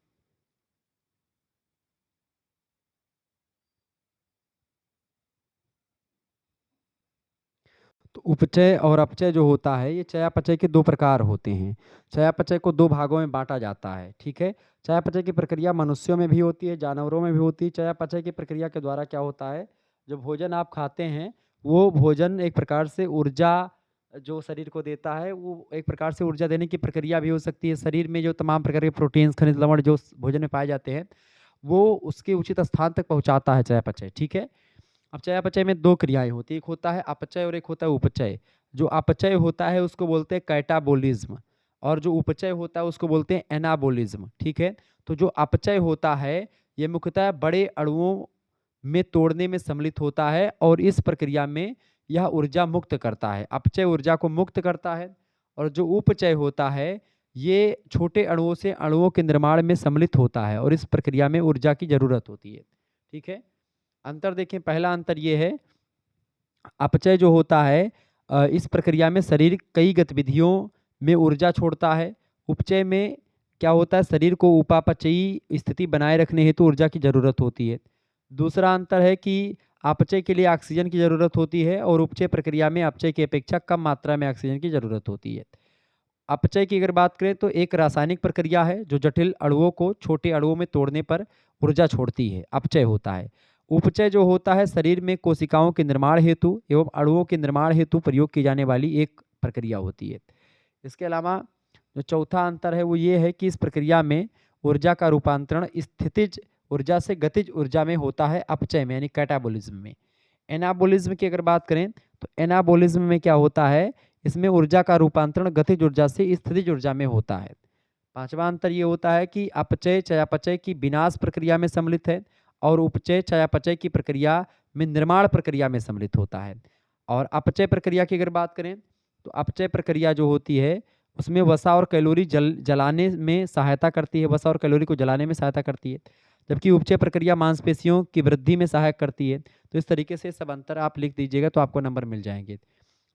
तो उपचय और अपचय जो होता है, ये चयापचय के दो प्रकार होते हैं। चयापचय को दो भागों में बांटा जाता है। ठीक है, चयापचय की प्रक्रिया मनुष्यों में भी होती है, जानवरों में भी होती है। चयापचय की प्रक्रिया के द्वारा क्या होता है, जो भोजन आप खाते हैं वो भोजन एक प्रकार से ऊर्जा जो शरीर को देता है, वो एक प्रकार से ऊर्जा देने की प्रक्रिया भी हो सकती है। शरीर में जो तमाम प्रकार के प्रोटीन्स, खनिज लवण जो भोजन में पाए जाते हैं, वो उसके उचित स्थान तक पहुंचाता है चयापचय। ठीक है, अब चयापचय में दो क्रियाएं होती है, एक होता है अपचय और एक होता है उपचय। जो अपचय होता है उसको बोलते हैं कैटाबोलिज्म, और जो उपचय होता है उसको बोलते हैं एनाबोलिज्म। ठीक है, तो जो अपचय होता है ये मुख्यतः बड़े अणुओं में तोड़ने में सम्मिलित होता है, और इस प्रक्रिया में यह ऊर्जा मुक्त करता है। अपचय ऊर्जा को मुक्त करता है, और जो उपचय होता है ये छोटे अणुओं से अणुओं के निर्माण में सम्मिलित होता है, और इस प्रक्रिया में ऊर्जा की जरूरत होती है। ठीक है, अंतर देखें, पहला अंतर ये है, अपचय जो होता है इस प्रक्रिया में शरीर कई गतिविधियों में ऊर्जा छोड़ता है। उपचय में क्या होता है, शरीर को उपापचयी स्थिति बनाए रखने हेतु ऊर्जा की जरूरत होती है। दूसरा अंतर है कि अपचय के लिए ऑक्सीजन की जरूरत होती है, और उपचय प्रक्रिया में अपचय की अपेक्षा कम मात्रा में ऑक्सीजन की जरूरत होती है। अपचय की अगर बात करें तो एक रासायनिक प्रक्रिया है जो जटिल अणुओं को छोटे अणुओं में तोड़ने पर ऊर्जा छोड़ती है, अपचय होता है। उपचय जो होता है शरीर में कोशिकाओं के निर्माण हेतु एवं अणुओं के निर्माण हेतु प्रयोग की जाने वाली एक प्रक्रिया होती है। इसके अलावा जो चौथा अंतर है वो ये है कि इस प्रक्रिया में ऊर्जा का रूपांतरण स्थितिज ऊर्जा से गतिज ऊर्जा में होता है, अपचय में यानी कैटाबोलिज्म में। एनाबोलिज्म की अगर बात करें तो एनाबोलिज्म में क्या होता है, इसमें ऊर्जा का रूपांतरण गतिज ऊर्जा से स्थितिज ऊर्जा में होता है। पांचवा अंतर ये होता है कि अपचय चयापचय की विनाश प्रक्रिया में सम्मिलित है, और उपचय चयापचय की प्रक्रिया में निर्माण प्रक्रिया में सम्मिलित होता है। और अपचय प्रक्रिया की अगर बात करें तो अपचय प्रक्रिया जो होती है उसमें वसा और कैलोरी जलाने में सहायता करती है, वसा और कैलोरी को जलाने में सहायता करती है, जबकि उपचय प्रक्रिया मांसपेशियों की वृद्धि में सहायक करती है। तो इस तरीके से सब अंतर आप लिख दीजिएगा तो आपको नंबर मिल जाएंगे।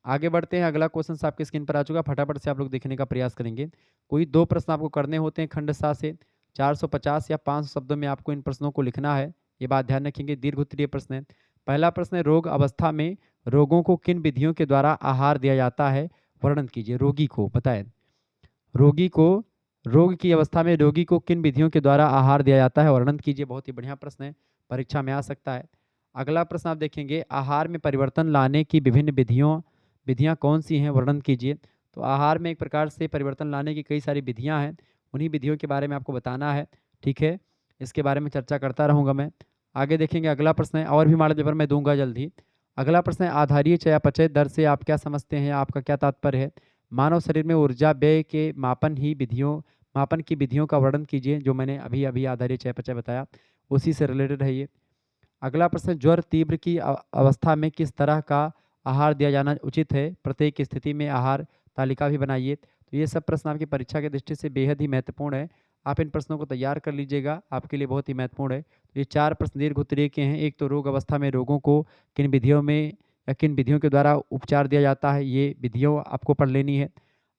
आगे बढ़ते हैं, अगला क्वेश्चन आपके स्क्रीन पर आ चुका, फटाफट से आप लोग देखने का प्रयास करेंगे। कोई दो प्रश्न आपको करने होते हैं खंड 7 से। 450 या 500 शब्दों में आपको इन प्रश्नों को लिखना है, ये बात ध्यान रखेंगे। दीर्घ उत्तरीय प्रश्न है। पहला प्रश्न है, रोग अवस्था में रोगों को किन विधियों के द्वारा आहार दिया जाता है, वर्णन कीजिए। रोगी को बताएं, रोगी को रोग की अवस्था में रोगी को किन विधियों के द्वारा आहार दिया जाता है, वर्णन कीजिए। बहुत ही बढ़िया प्रश्न है, परीक्षा में आ सकता है। अगला प्रश्न आप देखेंगे, आहार में परिवर्तन लाने की विभिन्न विधियां कौन सी हैं, वर्णन कीजिए। तो आहार में एक प्रकार से परिवर्तन लाने की कई सारी विधियां हैं, उन्हीं विधियों के बारे में आपको बताना है। ठीक है, इसके बारे में चर्चा करता रहूँगा मैं। आगे देखेंगे, अगला प्रश्न है, और भी मॉडल पेपर मैं दूंगा जल्द ही। अगला प्रश्न है, आधारीय चयापचय दर से आप क्या समझते हैं, आपका क्या तात्पर्य है। मानव शरीर में ऊर्जा व्यय के मापन की विधियों का वर्णन कीजिए। जो मैंने अभी अभी आधारीय चयापचय बताया उसी से रिलेटेड है ये। अगला प्रश्न, ज्वर तीव्र की अवस्था में किस तरह का आहार दिया जाना उचित है, प्रत्येक स्थिति में आहार तालिका भी बनाइए। तो ये सब प्रश्न आपकी परीक्षा की दृष्टि से बेहद ही महत्वपूर्ण है, आप इन प्रश्नों को तैयार कर लीजिएगा, आपके लिए बहुत ही महत्वपूर्ण है। तो ये चार प्रश्न दीर्घ उत्तरीय के हैं। एक तो रोग अवस्था में रोगों को किन विधियों में या किन विधियों के द्वारा उपचार दिया जाता है, ये विधियों आपको पढ़ लेनी है।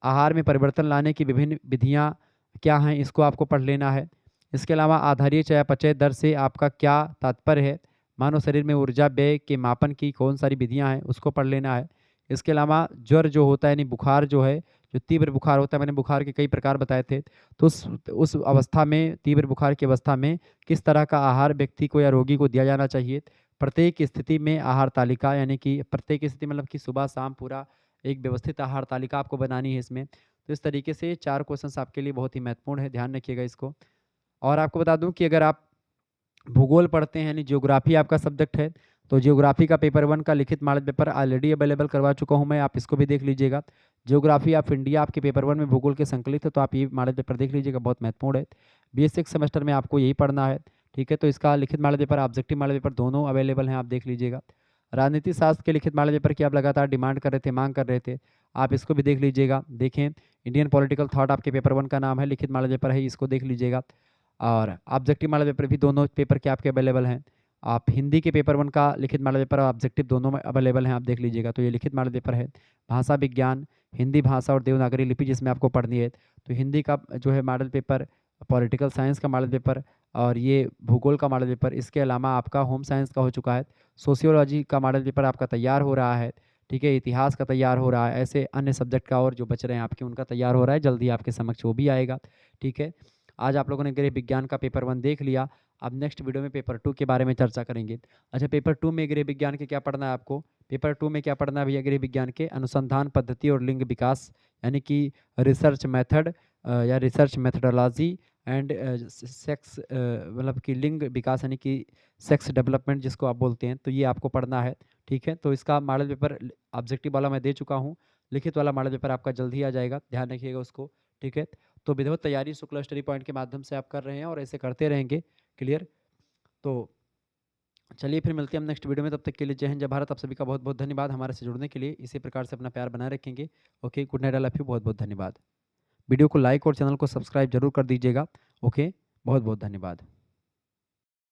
आहार में परिवर्तन लाने की विभिन्न विधियाँ क्या हैं, इसको आपको पढ़ लेना है। इसके अलावा आधारीय चयापचय दर से आपका क्या तात्पर्य है, मानव शरीर में ऊर्जा व्यय के मापन की कौन सारी विधियां हैं, उसको पढ़ लेना है। इसके अलावा ज्वर जो होता है यानी बुखार जो है, जो तीव्र बुखार होता है, मैंने बुखार के कई प्रकार बताए थे, तो उस अवस्था में, तीव्र बुखार की अवस्था में किस तरह का आहार व्यक्ति को या रोगी को दिया जाना चाहिए। प्रत्येक स्थिति में आहार तालिका, यानी कि प्रत्येक स्थिति मतलब कि सुबह शाम पूरा एक व्यवस्थित आहार तालिका आपको बनानी है इसमें। तो इस तरीके से चार क्वेश्चन आपके लिए बहुत ही महत्वपूर्ण है, ध्यान रखिएगा इसको। और आपको बता दूं कि अगर आप भूगोल पढ़ते हैं यानी ज्योग्राफी आपका सब्जेक्ट है, तो ज्योग्राफी का पेपर 1 का लिखित मॉडल पेपर ऑलरेडी अवेलेबल करवा चुका हूं मैं, आप इसको भी देख लीजिएगा। ज्योग्राफी ऑफ इंडिया आपके पेपर 1 में भूगोल के संकलित है, तो आप ये मॉडल पेपर देख लीजिएगा, बहुत महत्वपूर्ण है। BS6 सेमेस्टर में आपको यही पढ़ना है। ठीक है, तो इसका लिखित model paper, objective model paper दोनों अवेलेबल हैं, आप देख लीजिएगा। राजनीति शास्त्र के लिखित मॉडल पेपर की आप लगातार डिमांड कर रहे थे, मांग कर रहे थे, आप इसको भी देख लीजिएगा। देखें, इंडियन पॉलिटिकल थॉट आपके पेपर 1 का नाम है, लिखित मॉडल पेपर है, इसको देख लीजिएगा। और ऑब्जेक्टिव मॉडल पेपर भी दोनों पेपर के आपके अवेलेबल हैं। आप हिंदी के पेपर 1 का लिखित मॉडल पेपर और ऑब्जेक्टिव दोनों में अवेलेबल हैं, आप देख लीजिएगा। तो ये लिखित मॉडल पेपर है। भाषा विज्ञान, हिंदी भाषा और देवनागरी लिपि जिसमें आपको पढ़नी है, तो हिंदी का जो है मॉडल पेपर, पॉलिटिकल साइंस का मॉडल पेपर और ये भूगोल का मॉडल पेपर, इसके अलावा आपका होम साइंस का हो चुका है। सोशियोलॉजी का मॉडल पेपर आपका तैयार हो रहा है, ठीक है। इतिहास का तैयार हो रहा है। ऐसे अन्य सब्जेक्ट का और जो बच रहे हैं आपके, उनका तैयार हो रहा है, जल्दी आपके समक्ष वो भी आएगा, ठीक है। आज आप लोगों ने गृह विज्ञान का पेपर 1 देख लिया। अब नेक्स्ट वीडियो में पेपर 2 के बारे में चर्चा करेंगे। अच्छा, पेपर 2 में गृह विज्ञान के क्या पढ़ना है आपको? पेपर 2 में क्या पढ़ना है भैया? गृह विज्ञान के अनुसंधान पद्धति और लिंग विकास, यानी कि रिसर्च मेथड या रिसर्च मेथडोलॉजी एंड सेक्स, मतलब कि लिंग विकास यानी कि सेक्स डेवलपमेंट जिसको आप बोलते हैं, तो ये आपको पढ़ना है, ठीक है। तो इसका मॉडल पेपर ऑब्जेक्टिव वाला मैं दे चुका हूँ, लिखित वाला मॉडल पेपर आपका जल्द ही आ जाएगा, ध्यान रखिएगा उसको, ठीक है। तो विधिवत तैयारी शुक्ला स्टडी पॉइंट के माध्यम से आप कर रहे हैं और ऐसे करते रहेंगे, क्लियर। तो चलिए फिर मिलते हैं हम नेक्स्ट वीडियो में, तब तक के लिए जय हिंद जय भारत। आप सभी का बहुत बहुत धन्यवाद हमारे से जुड़ने के लिए। इसी प्रकार से अपना प्यार बनाए रखेंगे। Okay, good night, I love you, बहुत बहुत धन्यवाद। वीडियो को लाइक और चैनल को सब्सक्राइब जरूर कर दीजिएगा। ओके, बहुत बहुत धन्यवाद।